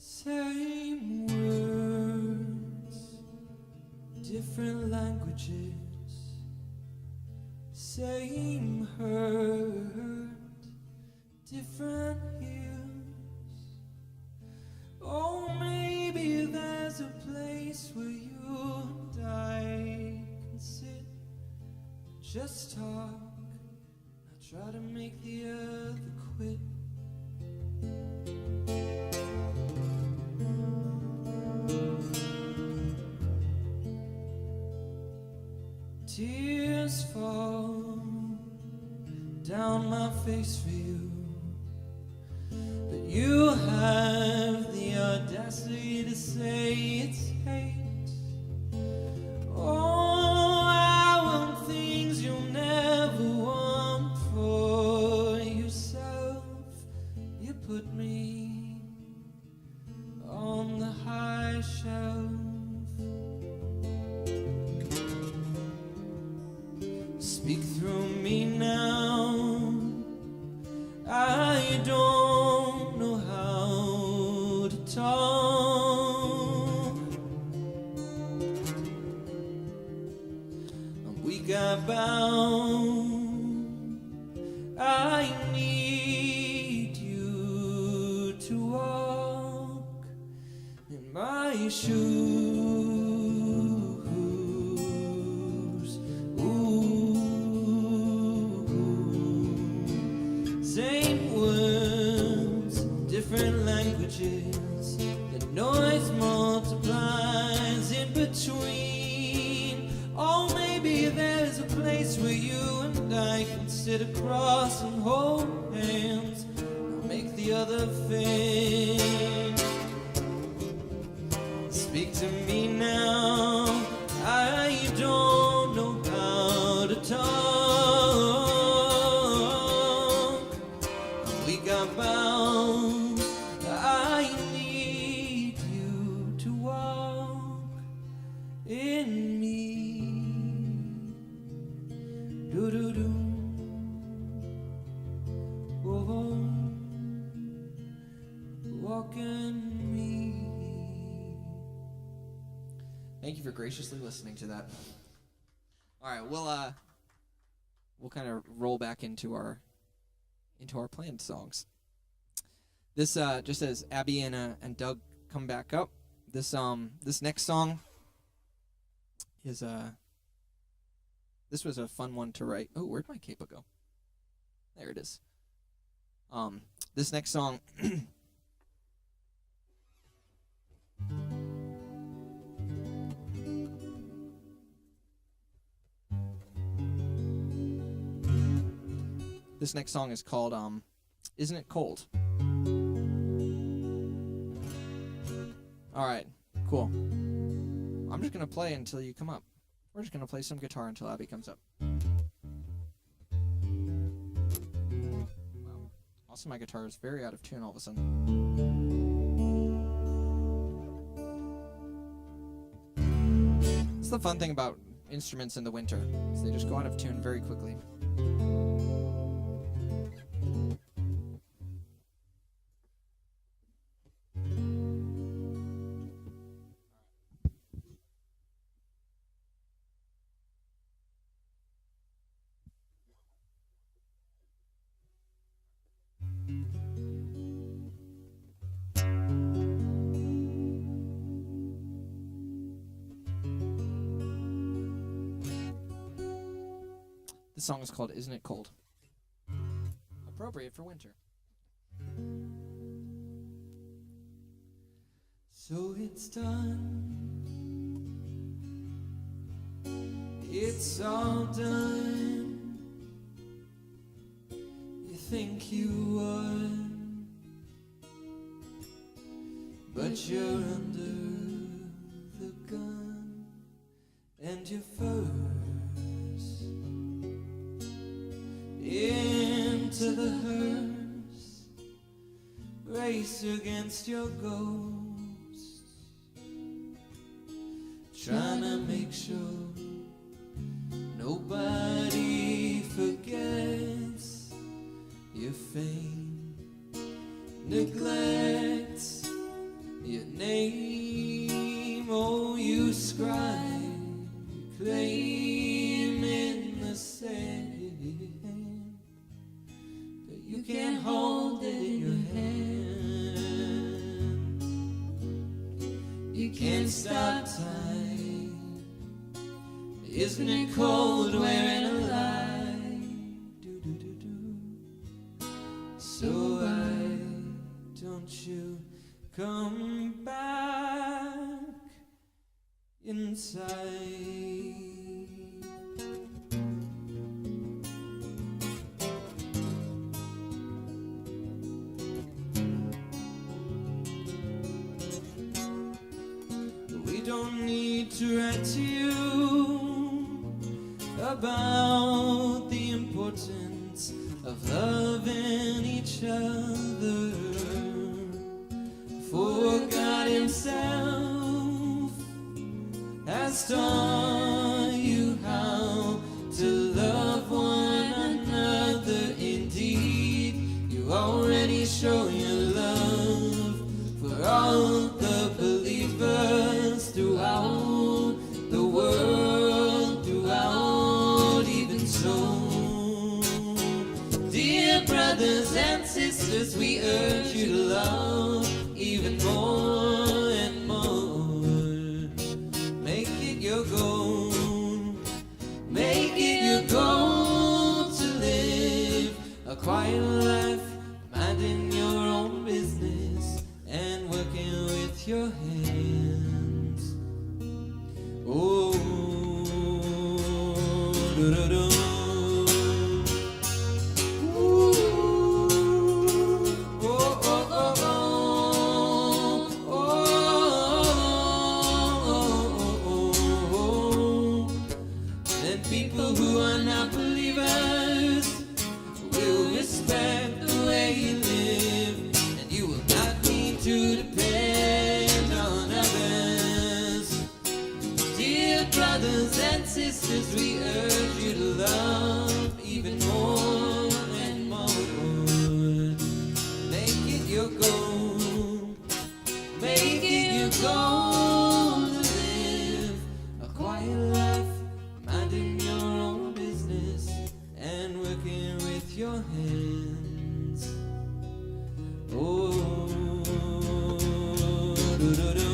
Same words, different languages, same hurt, different heals. Oh, maybe there's a place where you and I can sit, just talk, not try to make the other quit. Tears fall down my face for you, but you have the audacity to say it's hate. Oh, I want things you'll never want for yourself. You put me on the high shelf. Speak through me now. I don't know how to talk. We got bound. I need you to walk in my shoes. Same words, different languages. The noise multiplies in between. Oh, maybe there's a place where you and I can sit across and hold hands. I'll make the other thing. Speak to me now. now. I need you to walk in me. Do-do-do. Oh, walk in me. Thank you for graciously listening to that. All right, we'll kind of roll back into our planned songs. This just as Abby and Doug come back up. This next song is this was a fun one to write. Oh, where'd my capo go? There it is. This next song This next song is called Isn't It Cold? Alright, cool. I'm just gonna play until you come up. We're just gonna play some guitar until Abby comes up. Wow. Also, my guitar is very out of tune all of a sudden. It's the fun thing about instruments in the winter, is they just go out of tune very quickly. This song is called Isn't It Cold? Appropriate for winter. So it's done. It's all done. You think you won, but you're under the gun, and you're first into the hearse, race against your ghost, trying to make sure nobody forgets your fame, neglects your name. Oh, you scribe, you claim in the sand, but you can't hold it in your hand. You can't stop time. Isn't it cold wearing a lie? Do-do-do-do. So why don't you come back inside? We don't need to write to you about the importance of loving each other, for God Himself has taught you how to love one another. Indeed, you already show your love for all the believers throughout the world, throughout. Even so, dear brothers and sisters, we urge you to love even more and more. Make it your goal, make it your goal to live a quiet life, minding your own business and working with your hands. Oh, do-do-do. Ooh, oh, oh, oh, oh, oh, oh, oh. And people who are not believers will respect the way you live sisters, we urge you to love even more and more. Make it your goal. Make it your goal to live a quiet life, minding your own business and working with your hands. Oh, do-do-do.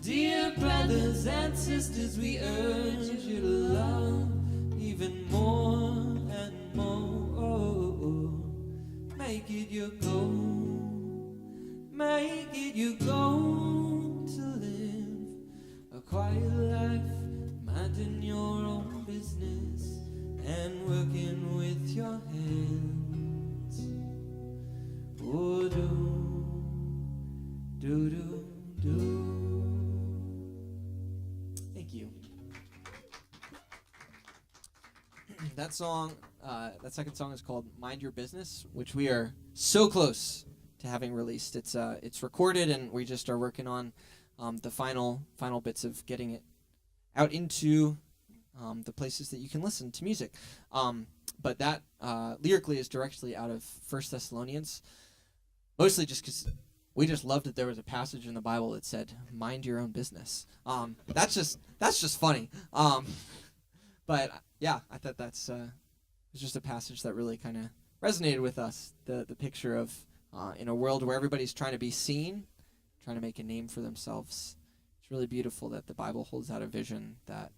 Dear brothers and sisters, we urge you to love even more and more. Make it your goal. Make it your goal to live a quiet life, minding your own business and working with your hands. Oh, do. Thank you. That song, that second song is called "Mind Your Business," which we are so close to having released. It's recorded, and we just are working on the final bits of getting it out into the places that you can listen to music. But that lyrically is directly out of 1 Thessalonians, mostly just because we just loved that there was a passage in the Bible that said, "Mind your own business." That's just funny. But yeah, I thought it's just a passage that really kind of resonated with us. The picture of in a world where everybody's trying to be seen, trying to make a name for themselves. It's really beautiful that the Bible holds out a vision that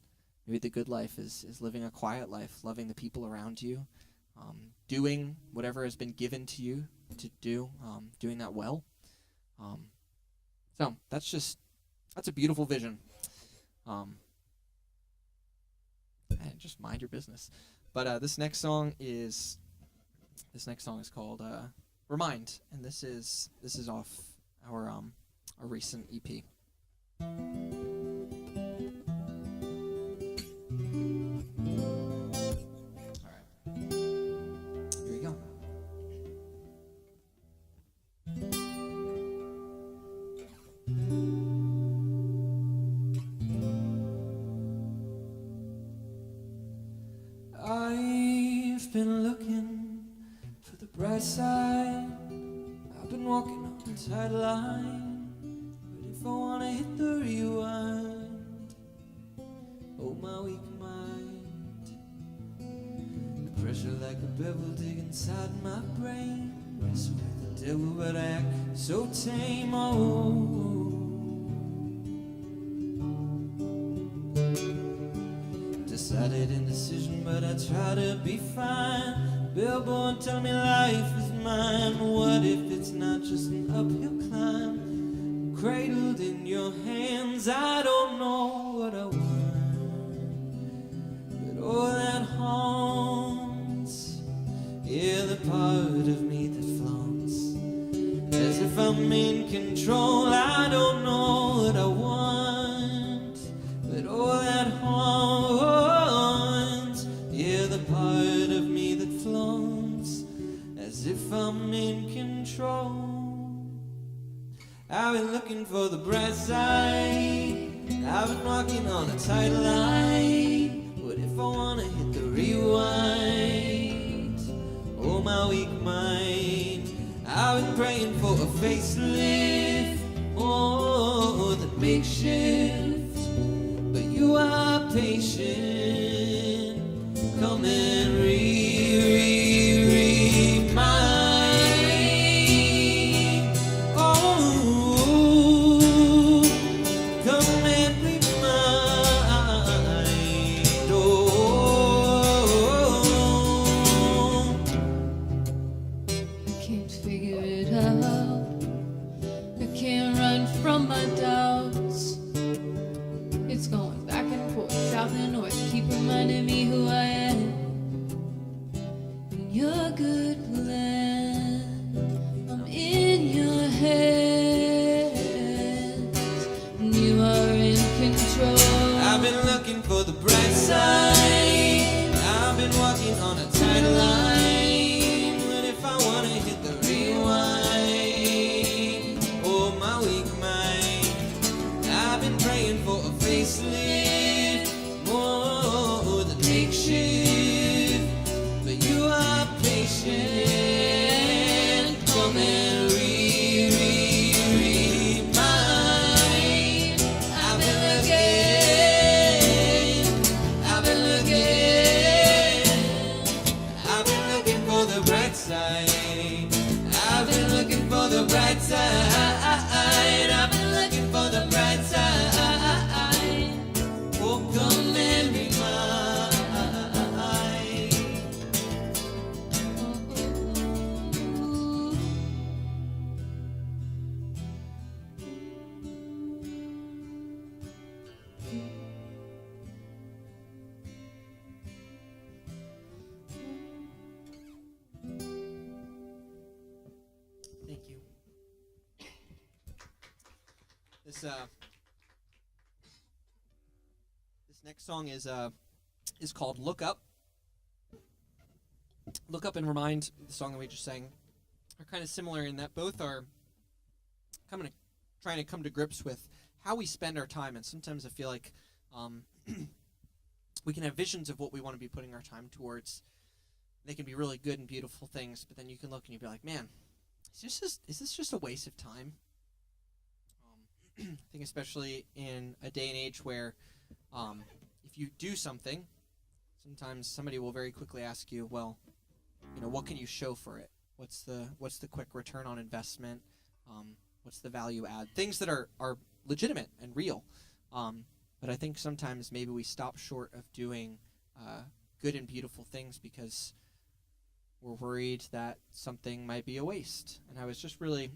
maybe the good life is living a quiet life, loving the people around you, doing whatever has been given to you to do, doing that well. So that's a beautiful vision. And just mind your business. But this next song is called "Remind," and this is off our recent EP. All right, here we go. I've been looking for the bright side. I've been walking on the tight line. But if I wanna hit the rewind, oh my weak mind, the pressure like a pebble dig inside my brain. Wrestle with the devil but I act so tame. Oh, decided indecision, but I try to be fine. Billboard telling me life is mine. What if it's not just an uphill climb? Cradled in your hands, I don't know what I want, but all that haunts, yeah, the part of me that flaunts, as if I'm in control. I don't know what I want, but all that haunts, yeah, the part of me that flaunts, as if I'm in control. I've been looking for the bright side. I've been walking on a tight line. What if I wanna hit the rewind? Oh, my weak mind. I've been praying for a facelift, oh, that makeshift. But you are patient. Come and remind. It's going back and forth, south and north. Keep reminding me who I am. been looking for the bright side. I've been walking on a tight line. But if I wanna hit the rewind, oh my weak mind, I've been praying for a facelift, more than makeshift. But you are patient. Come and remind. I've been looking for the bright side. I've been looking for the bright side. I've been looking for the bright side. Oh, come and remind. Thank you. This next song is called "Look Up." "Look Up" and "Remind," the song that we just sang, are kind of similar in that both are trying to come to grips with how we spend our time. And sometimes I feel like we can have visions of what we want to be putting our time towards. They can be really good and beautiful things, but then you can look and you'd be like, man, is this just a waste of time? I think especially in a day and age where if you do something, sometimes somebody will very quickly ask you, well, what can you show for it? What's the quick return on investment? What's the value add? Things that are legitimate and real. But I think sometimes maybe we stop short of doing good and beautiful things because we're worried that something might be a waste. And I was just really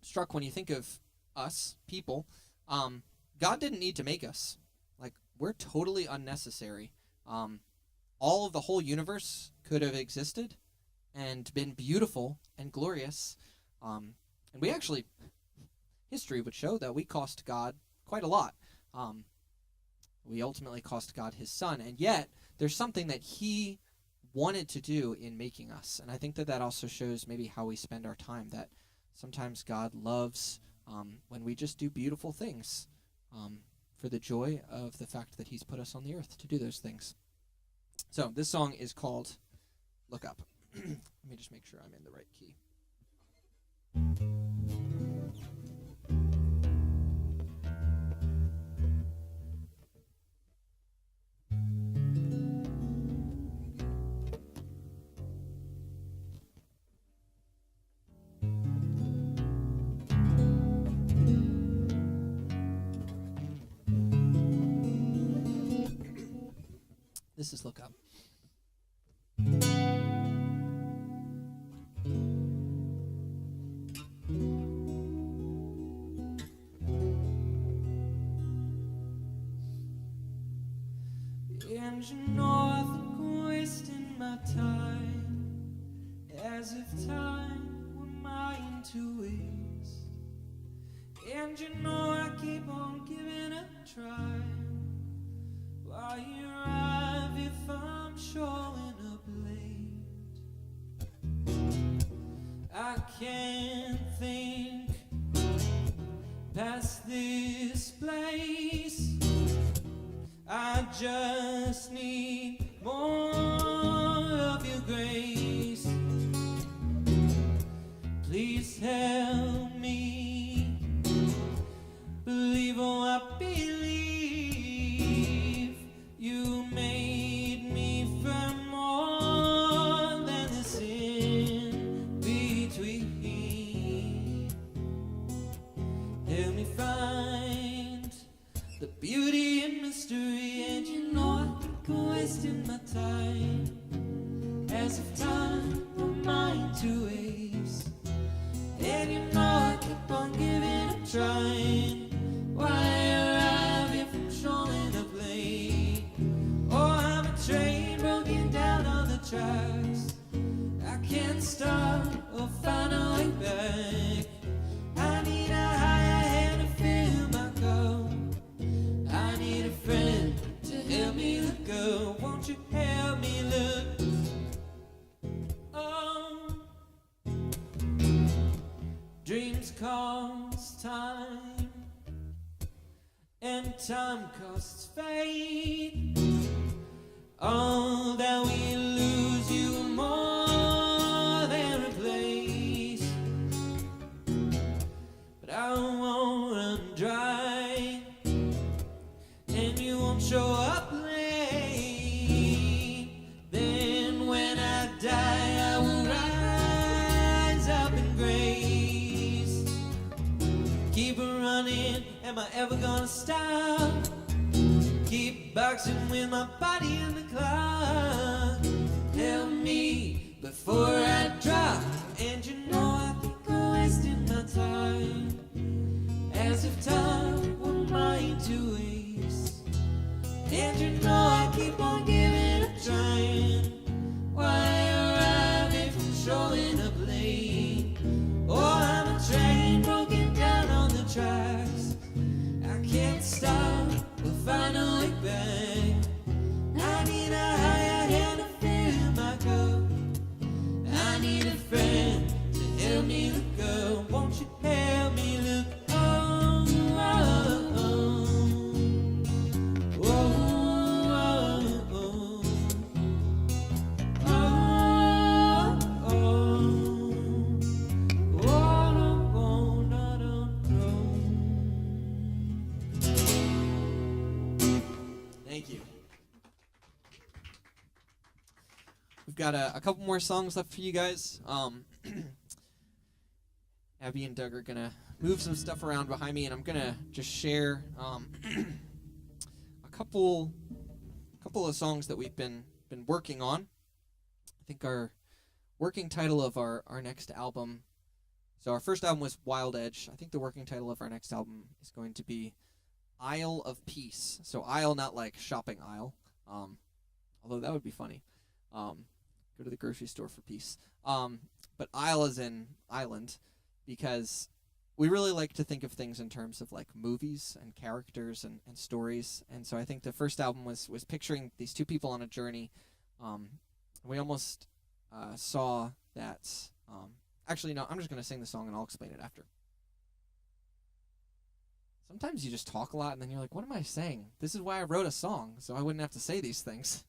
struck when you think of us, people, God didn't need to make us. Like, we're totally unnecessary. All of the whole universe could have existed and been beautiful and glorious. And we actually, history would show that we cost God quite a lot. We ultimately cost God his son, and yet there's something that he wanted to do in making us. And I think that also shows maybe how we spend our time, that sometimes God loves when we just do beautiful things for the joy of the fact that he's put us on the earth to do those things. So this song is called "Look Up." Let me just make sure I'm in the right key. This is "Look Up." And you know I think I'm wasting my time, as if time were mine to waste. And you know I keep on giving it a try. Why you arrive if I'm showing up late? I can't think past this place. I just need more of your grace. Please help me believe what I believe. You made me for more than this in between. Help me find the beauty and mystery, and you know I think I'm wasting my time, as if time were mine to waste. And you know I keep on giving it a try. Why arrive if I'm showing up late? Oh, I'm a train broken down on the tracks. I can't stop or find a way back. I need a higher hand to fill my cup. I and time costs fade. All that we lose you more than replace. But I won't run dry, and you won't show up late. Then when I die, I will rise up in grace. Keep running, am I ever gonna stop? Keep boxing with my body in the clock. Help me before I drop. And you know I think I'm wasting my time, as if time were mine to waste. And you know I keep on giving up trying. Why arrive if I'm showing up late? Oh, I'm a train broken down on the tracks. I can't stop, we'll find a way back. I need a higher hand to fill my cup. I need a friend to help me look up. Won't you help me look up? Thank you. We've got a couple more songs left for you guys. Abby and Doug are gonna move some stuff around behind me, and I'm gonna just share a couple of songs that we've been working on. I think our working title of our next album. So our first album was Wild Edge. I think the working title of our next album is going to be Isle of Peace. So aisle, not like shopping aisle. Although that would be funny. Go to the grocery store for peace. But isle as in island, because we really like to think of things in terms of like movies and characters and stories. And so I think the first album was picturing these two people on a journey. We almost saw that. Actually, no, I'm just going to sing the song and I'll explain it after. Sometimes you just talk a lot and then you're like, what am I saying? This is why I wrote a song, so I wouldn't have to say these things.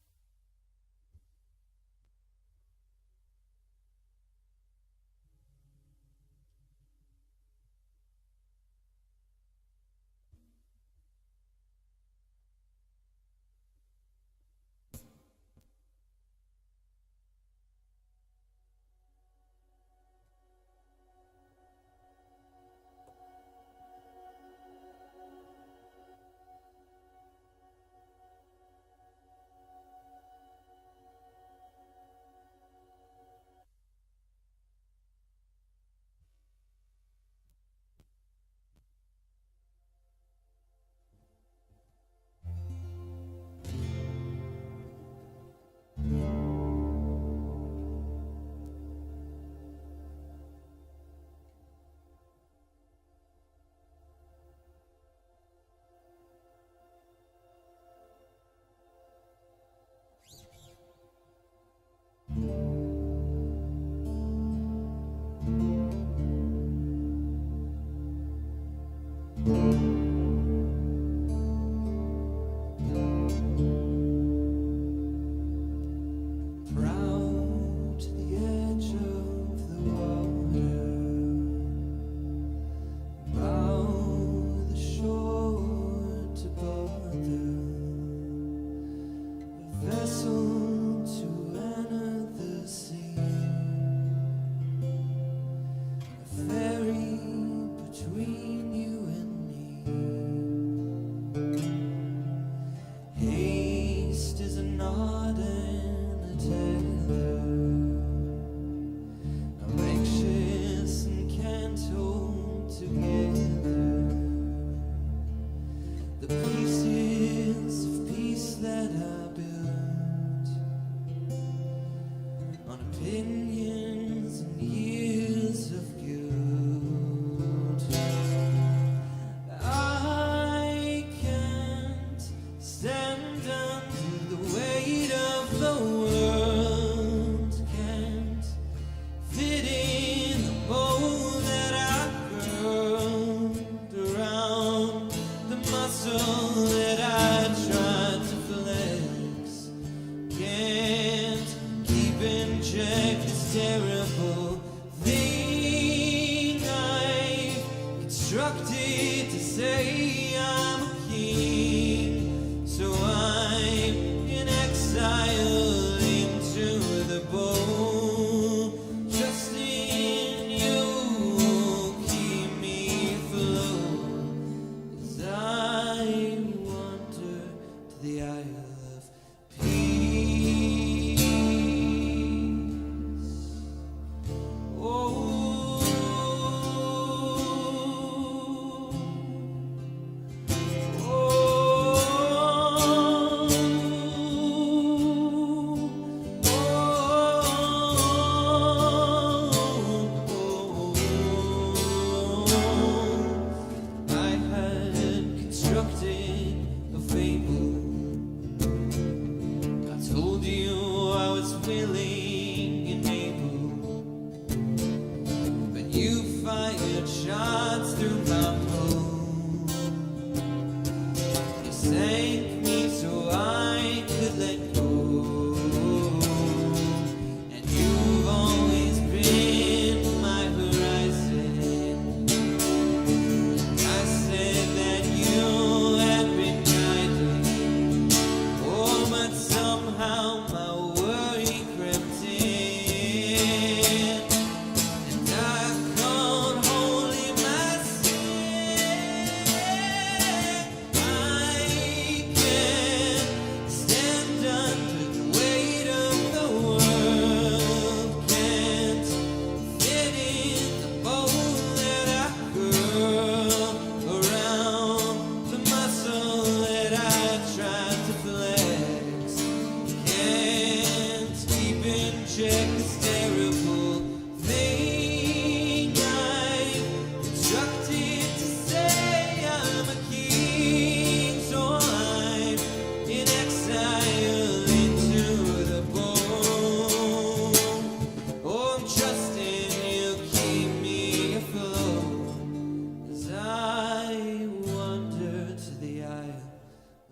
So sank me so I could let go. And you've always been my horizon. I said that you had been guiding. Oh, but somehow my worry crept in. And I called holy my sin. I can't stand under the weight of the world. Can't fit in the mold that I curl around the muscle that I tried to flex. Can't keep in check this terrible thing I've constructed to say I'm a king. So I'm in exile into the bone. Oh, I'm trusting you keep me afloat as I wander to the Isle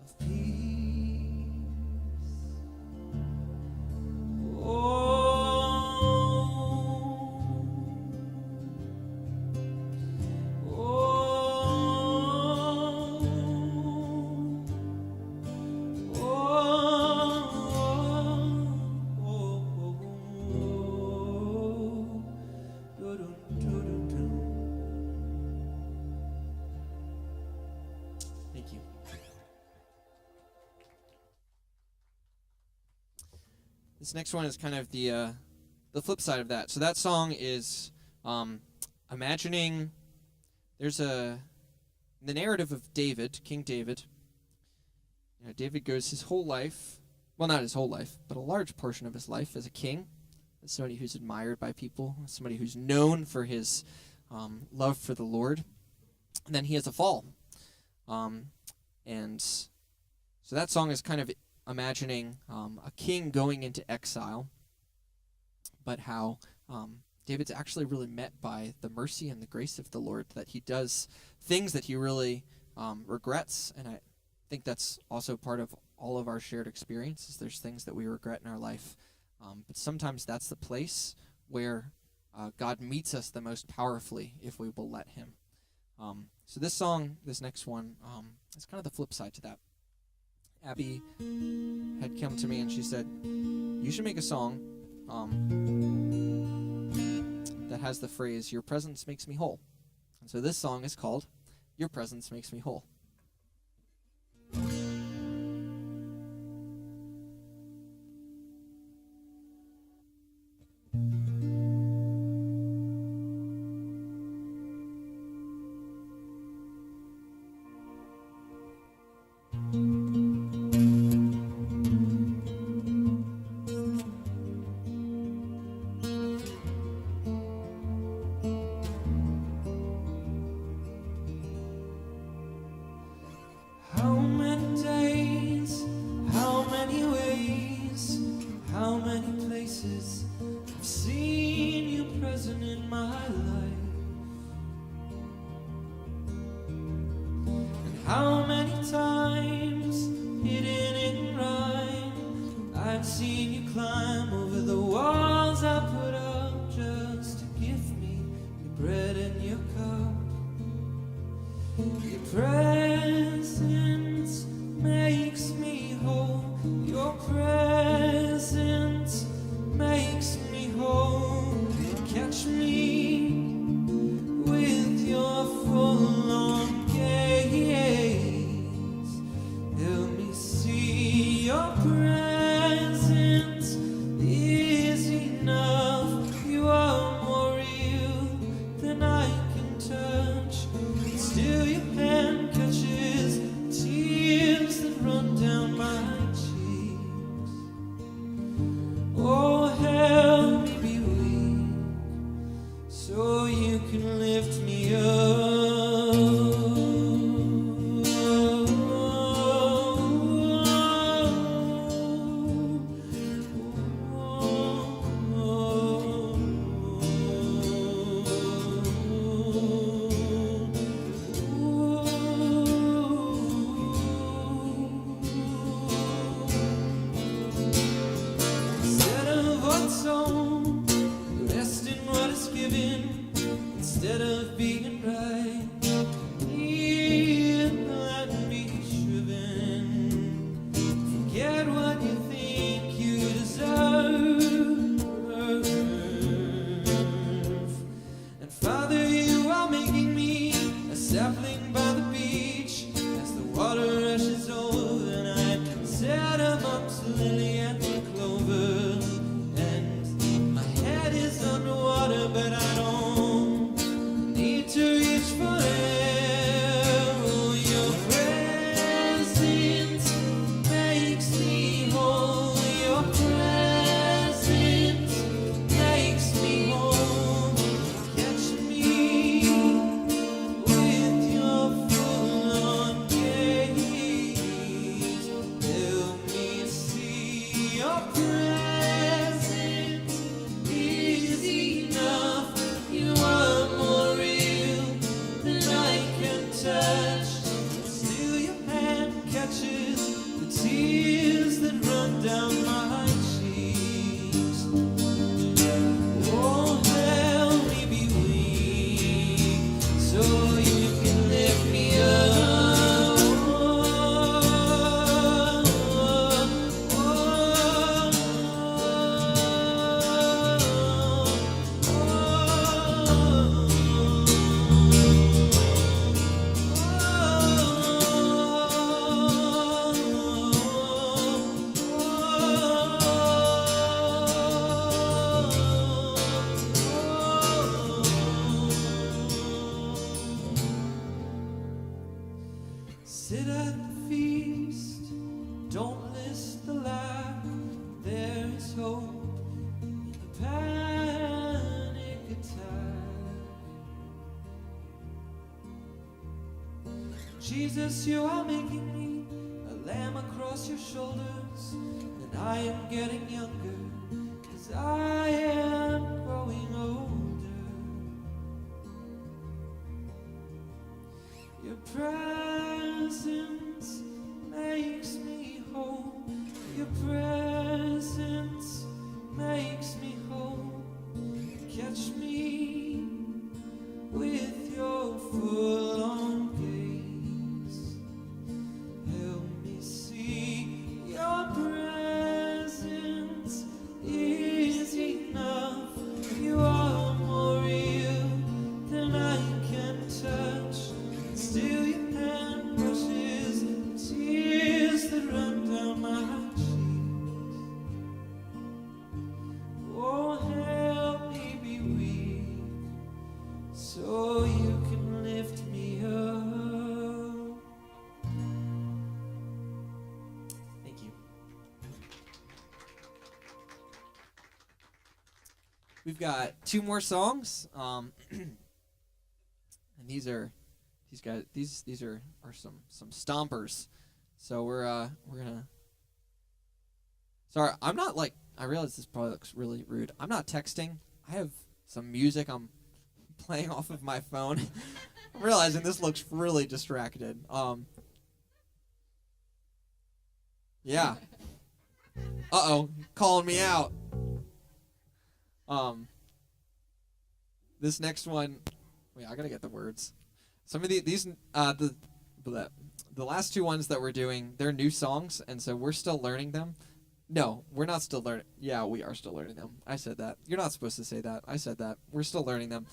of Peace. Thank you. This next one is kind of the flip side of that. So that song is imagining there's the narrative of David, King David. You know, David goes his whole life, well, not his whole life, but a large portion of his life as a king, as somebody who's admired by people, somebody who's known for his love for the Lord. And then he has a fall. And so that song is kind of imagining a king going into exile, but how David's actually really met by the mercy and the grace of the Lord, that he does things that he really regrets. And I think that's also part of all of our shared experiences. There's things that we regret in our life, but sometimes that's the place where God meets us the most powerfully if we will let him. So this song, this next one, is kind of the flip side to that. Abby had come to me and she said, you should make a song that has the phrase, your presence makes me whole. And so this song is called, Your Presence Makes Me Whole. How many days, how many ways, how many places I've seen you present in my life, and how many times hidden in rhyme I've seen you climb over the walls I put up just to give me your bread and your cup. Your presence makes me whole. Your presence makes me whole. Catch me with your full-on gaze. Help me see your presence is enough. You are more real than I can touch. Still you can catch feast. Don't list the lack, there is hope in the panic attack. Jesus, you are making me a lamb across your shoulders, and I am getting younger, 'cause I am growing older. Your presence makes me whole. Your presence makes me whole. Catch me with your full-on gaze. Help me see your presence is enough. You are more real than I can touch. Still your hand brushes the tears that run down my cheeks. Oh, help me be weak so you can lift me up. Thank you. We've got 2 more songs, and these are some stompers. So we're gonna. Sorry, I'm not like. I realize this probably looks really rude. I'm not texting. I have some music I'm playing off of my phone. I'm realizing this looks really distracted. Yeah. Uh-oh, calling me out. This next one. Wait, I gotta get the words. Some of the last 2 ones that we're doing, they're new songs, and so we're still learning them. No, we're not still learning. Yeah, we are still learning them. I said that. You're not supposed to say that. I said that. We're still learning them.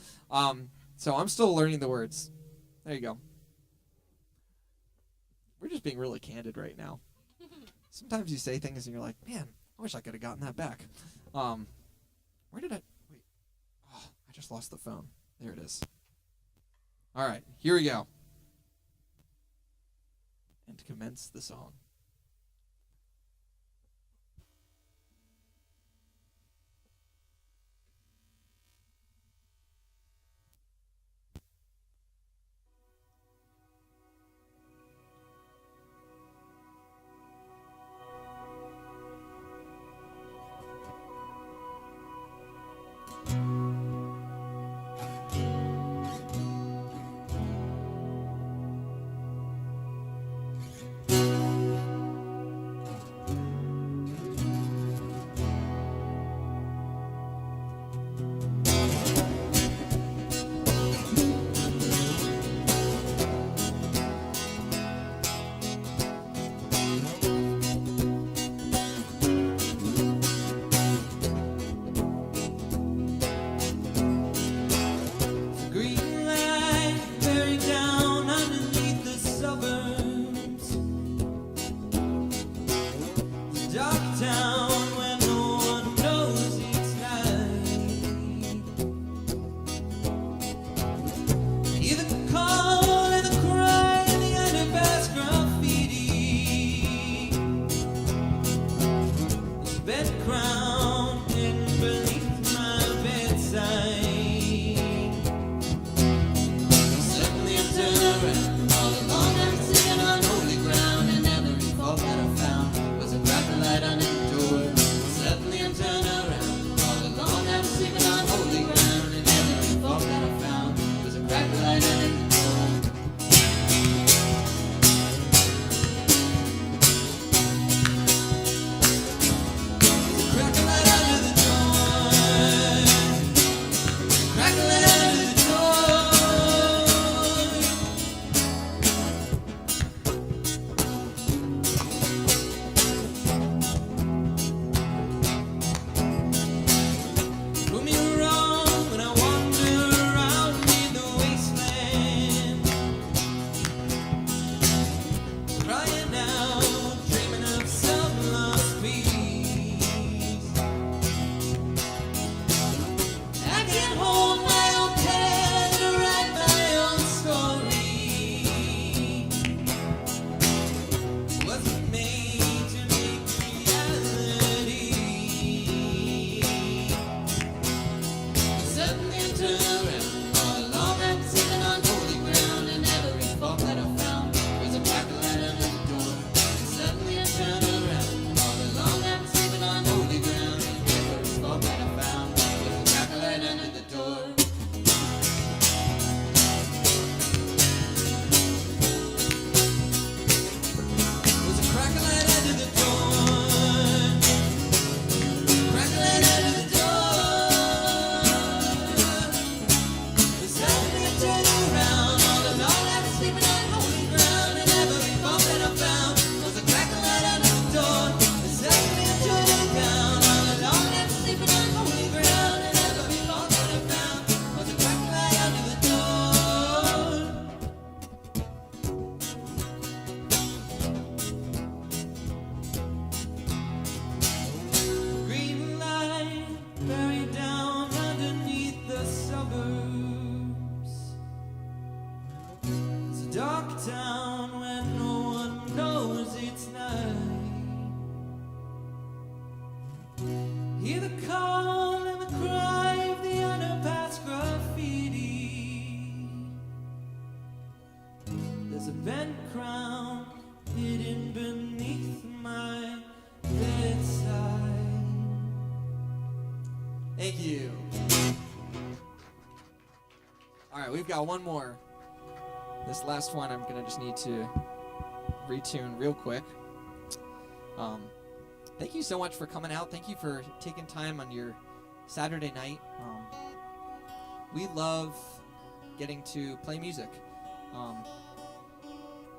So I'm still learning the words. There you go. We're just being really candid right now. Sometimes you say things and you're like, man, I wish I could have gotten that back. Where did I... Wait. Oh, I just lost the phone. There it is. All right, here we go. And to commence the song. Thank you. All right, we've got one more. This last one I'm gonna just need to retune real quick. Thank you so much for coming out. Thank you for taking time on your Saturday night. We love getting to play music.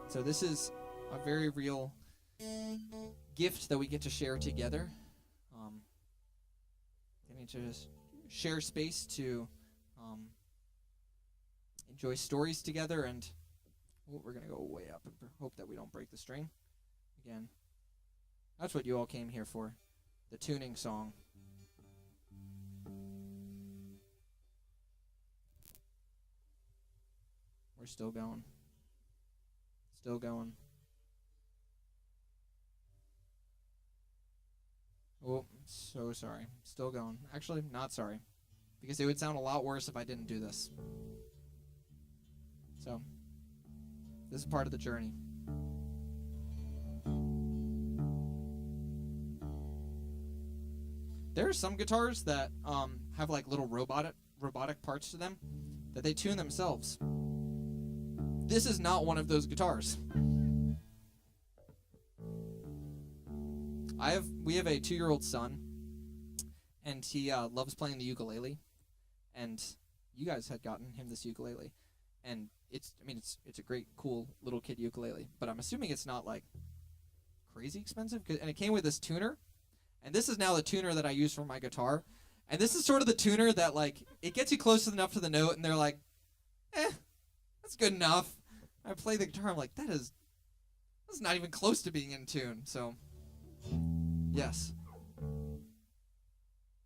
So this is a very real gift that we get to share together. Getting to just share space to enjoy stories together, and we're going to go way up and hope that we don't break the string. Again, that's what you all came here for, the tuning song. We're still going. Still going. Oh, so sorry. Still going. Actually, not sorry. Because it would sound a lot worse if I didn't do this. So, this is part of the journey. There are some guitars that have like little robotic parts to them that they tune themselves. This is not one of those guitars. We have a 2-year-old son, and he loves playing the ukulele, and you guys had gotten him this ukulele, and it's a great, cool little kid ukulele, but I'm assuming it's not like crazy expensive, and it came with this tuner, and this is now the tuner that I use for my guitar, and this is sort of the tuner that like it gets you close enough to the note, and they're like, that's good enough. I play the guitar, I'm like, that's not even close to being in tune. So, yes.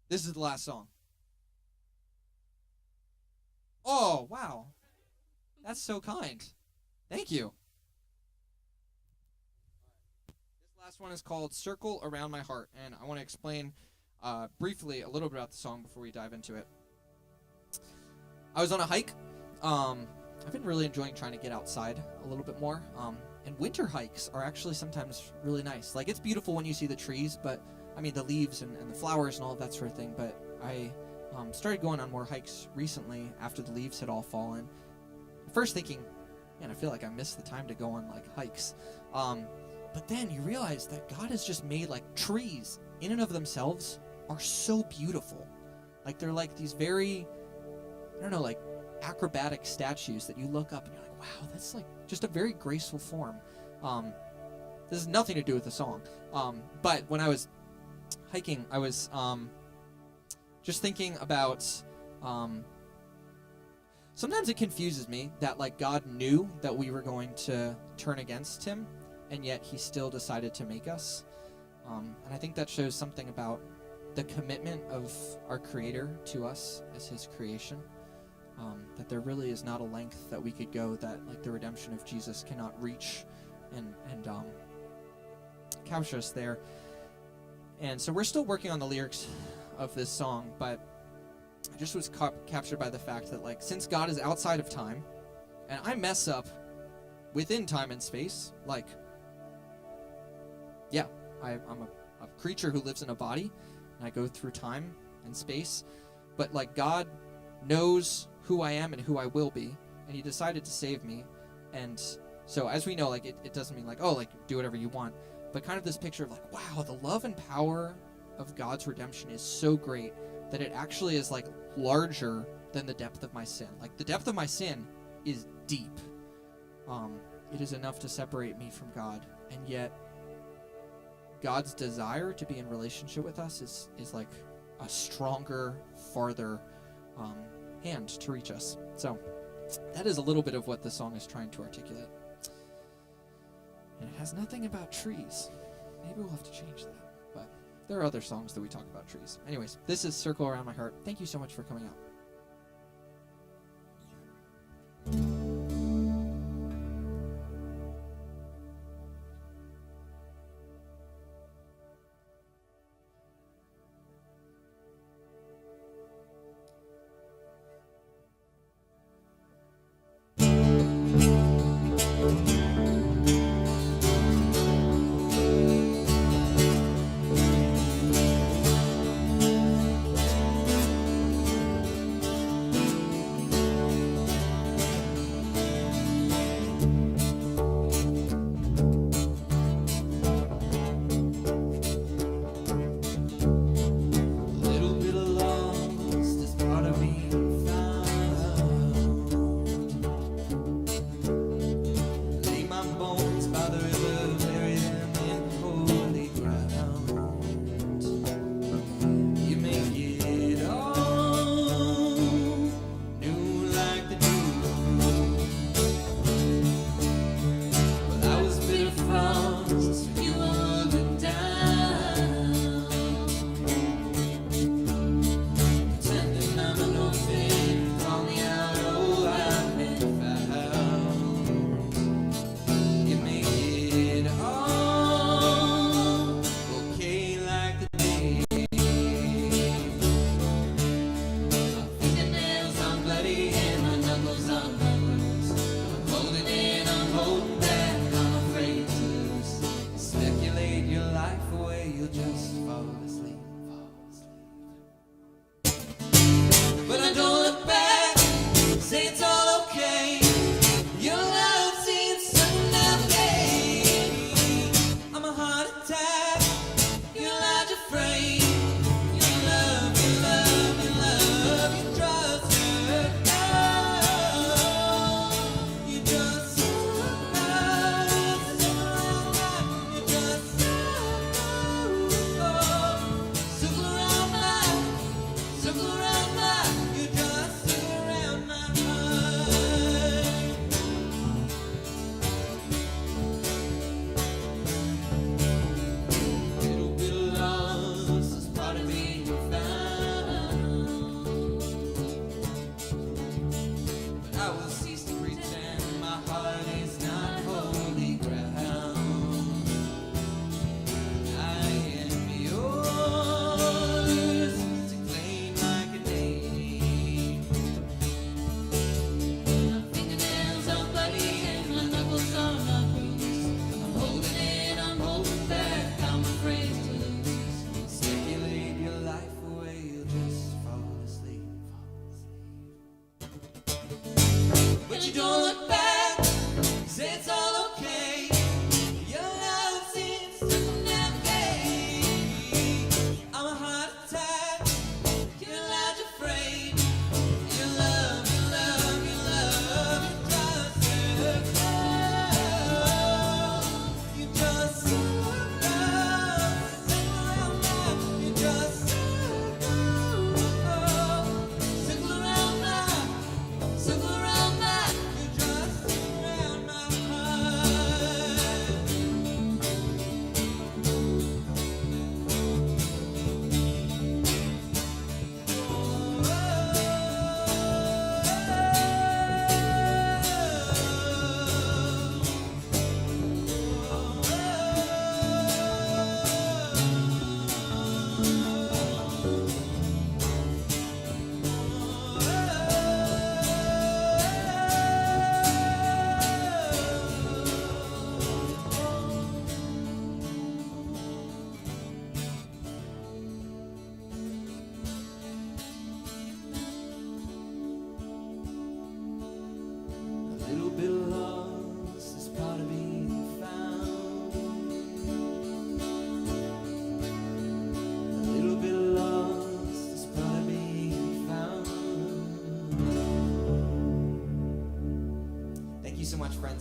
This is the last song. Oh, wow. That's so kind. Thank you. This last one is called Circle Around My Heart, and I want to explain briefly a little bit about the song before we dive into it. I was on a hike. I've been really enjoying trying to get outside a little bit more. And winter hikes are actually sometimes really nice. Like, it's beautiful when you see the trees, but, I mean, the leaves and the flowers and all of that sort of thing. But I started going on more hikes recently after the leaves had all fallen. First thinking, man, I feel like I missed the time to go on, like, hikes. But then you realize that God has just made, like, trees in and of themselves are so beautiful. Like, they're like these very, I don't know, like, acrobatic statues that you look up and you're like, wow, that's like just a very graceful form. This has nothing to do with the song. But when I was hiking, I was just thinking about sometimes it confuses me that like God knew that we were going to turn against him, and yet he still decided to make us. And I think that shows something about the commitment of our Creator to us as his creation. That there really is not a length that we could go that like the redemption of Jesus cannot reach and capture us there. And so we're still working on the lyrics of this song, but I just was captured by the fact that like since God is outside of time and I mess up within time and space, like yeah, I'm a creature who lives in a body and I go through time and space, but like God knows who I am and who I will be, and he decided to save me. And so as we know, like it doesn't mean like, oh, like do whatever you want, but kind of this picture of like, wow, the love and power of God's redemption is so great that it actually is like larger than the depth of my sin. Like the depth of my sin is deep. It is enough to separate me from God, and yet God's desire to be in relationship with us is like a stronger, farther hand to reach us. So that is a little bit of what the song is trying to articulate. And it has nothing about trees. Maybe we'll have to change that. But there are other songs that we talk about trees. Anyways, this is Circle Around My Heart. Thank you so much for coming out.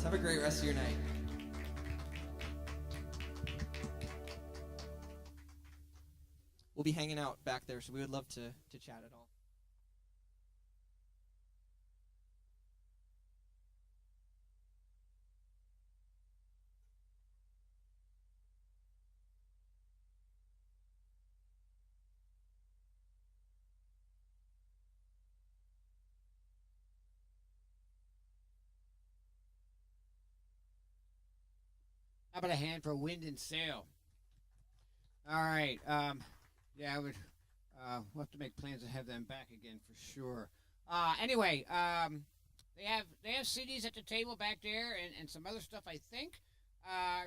Have a great rest of your night. We'll be hanging out back there, so we would love to chat at all. How about a hand for wind and sail? All right. Yeah, I would. We'll have to make plans to have them back again for sure. Anyway, they have CDs at the table back there and some other stuff, I think.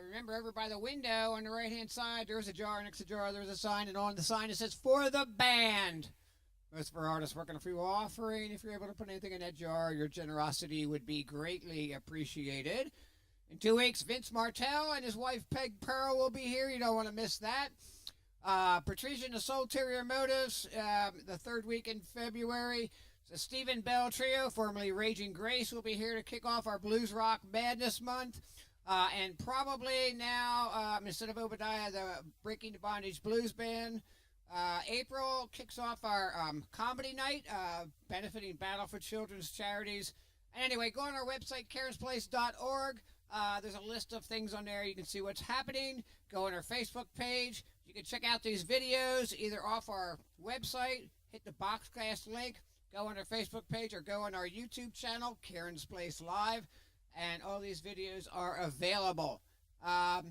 Remember, over by the window on the right-hand side, there's a jar. Next to the jar, there's a sign, and on the sign it says, "For the band." Most of our artists work on a free will offering. If you're able to put anything in that jar, your generosity would be greatly appreciated. In 2 weeks, Vince Martell and his wife Peg Pearl will be here. You don't want to miss that. Patricia and the Soul Terrier Motives, the third week in February. The Stephen Bell Trio, formerly Raging Grace, will be here to kick off our Blues Rock Madness Month. And probably now, instead of Obadiah, the Breaking the Bondage Blues Band. April kicks off our comedy night, benefiting Battle for Children's Charities. And anyway, go on our website, karensplace.org. There's a list of things on there. You can see what's happening. Go on our Facebook page. You can check out these videos either off our website, hit the Boxcast link, go on our Facebook page, or go on our YouTube channel, Karen's Place Live, and all these videos are available. If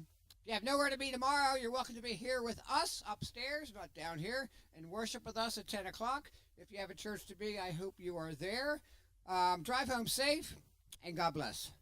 you have nowhere to be tomorrow, you're welcome to be here with us upstairs, not down here, and worship with us at 10 o'clock. If you have a church to be, I hope you are there. Drive home safe, and God bless.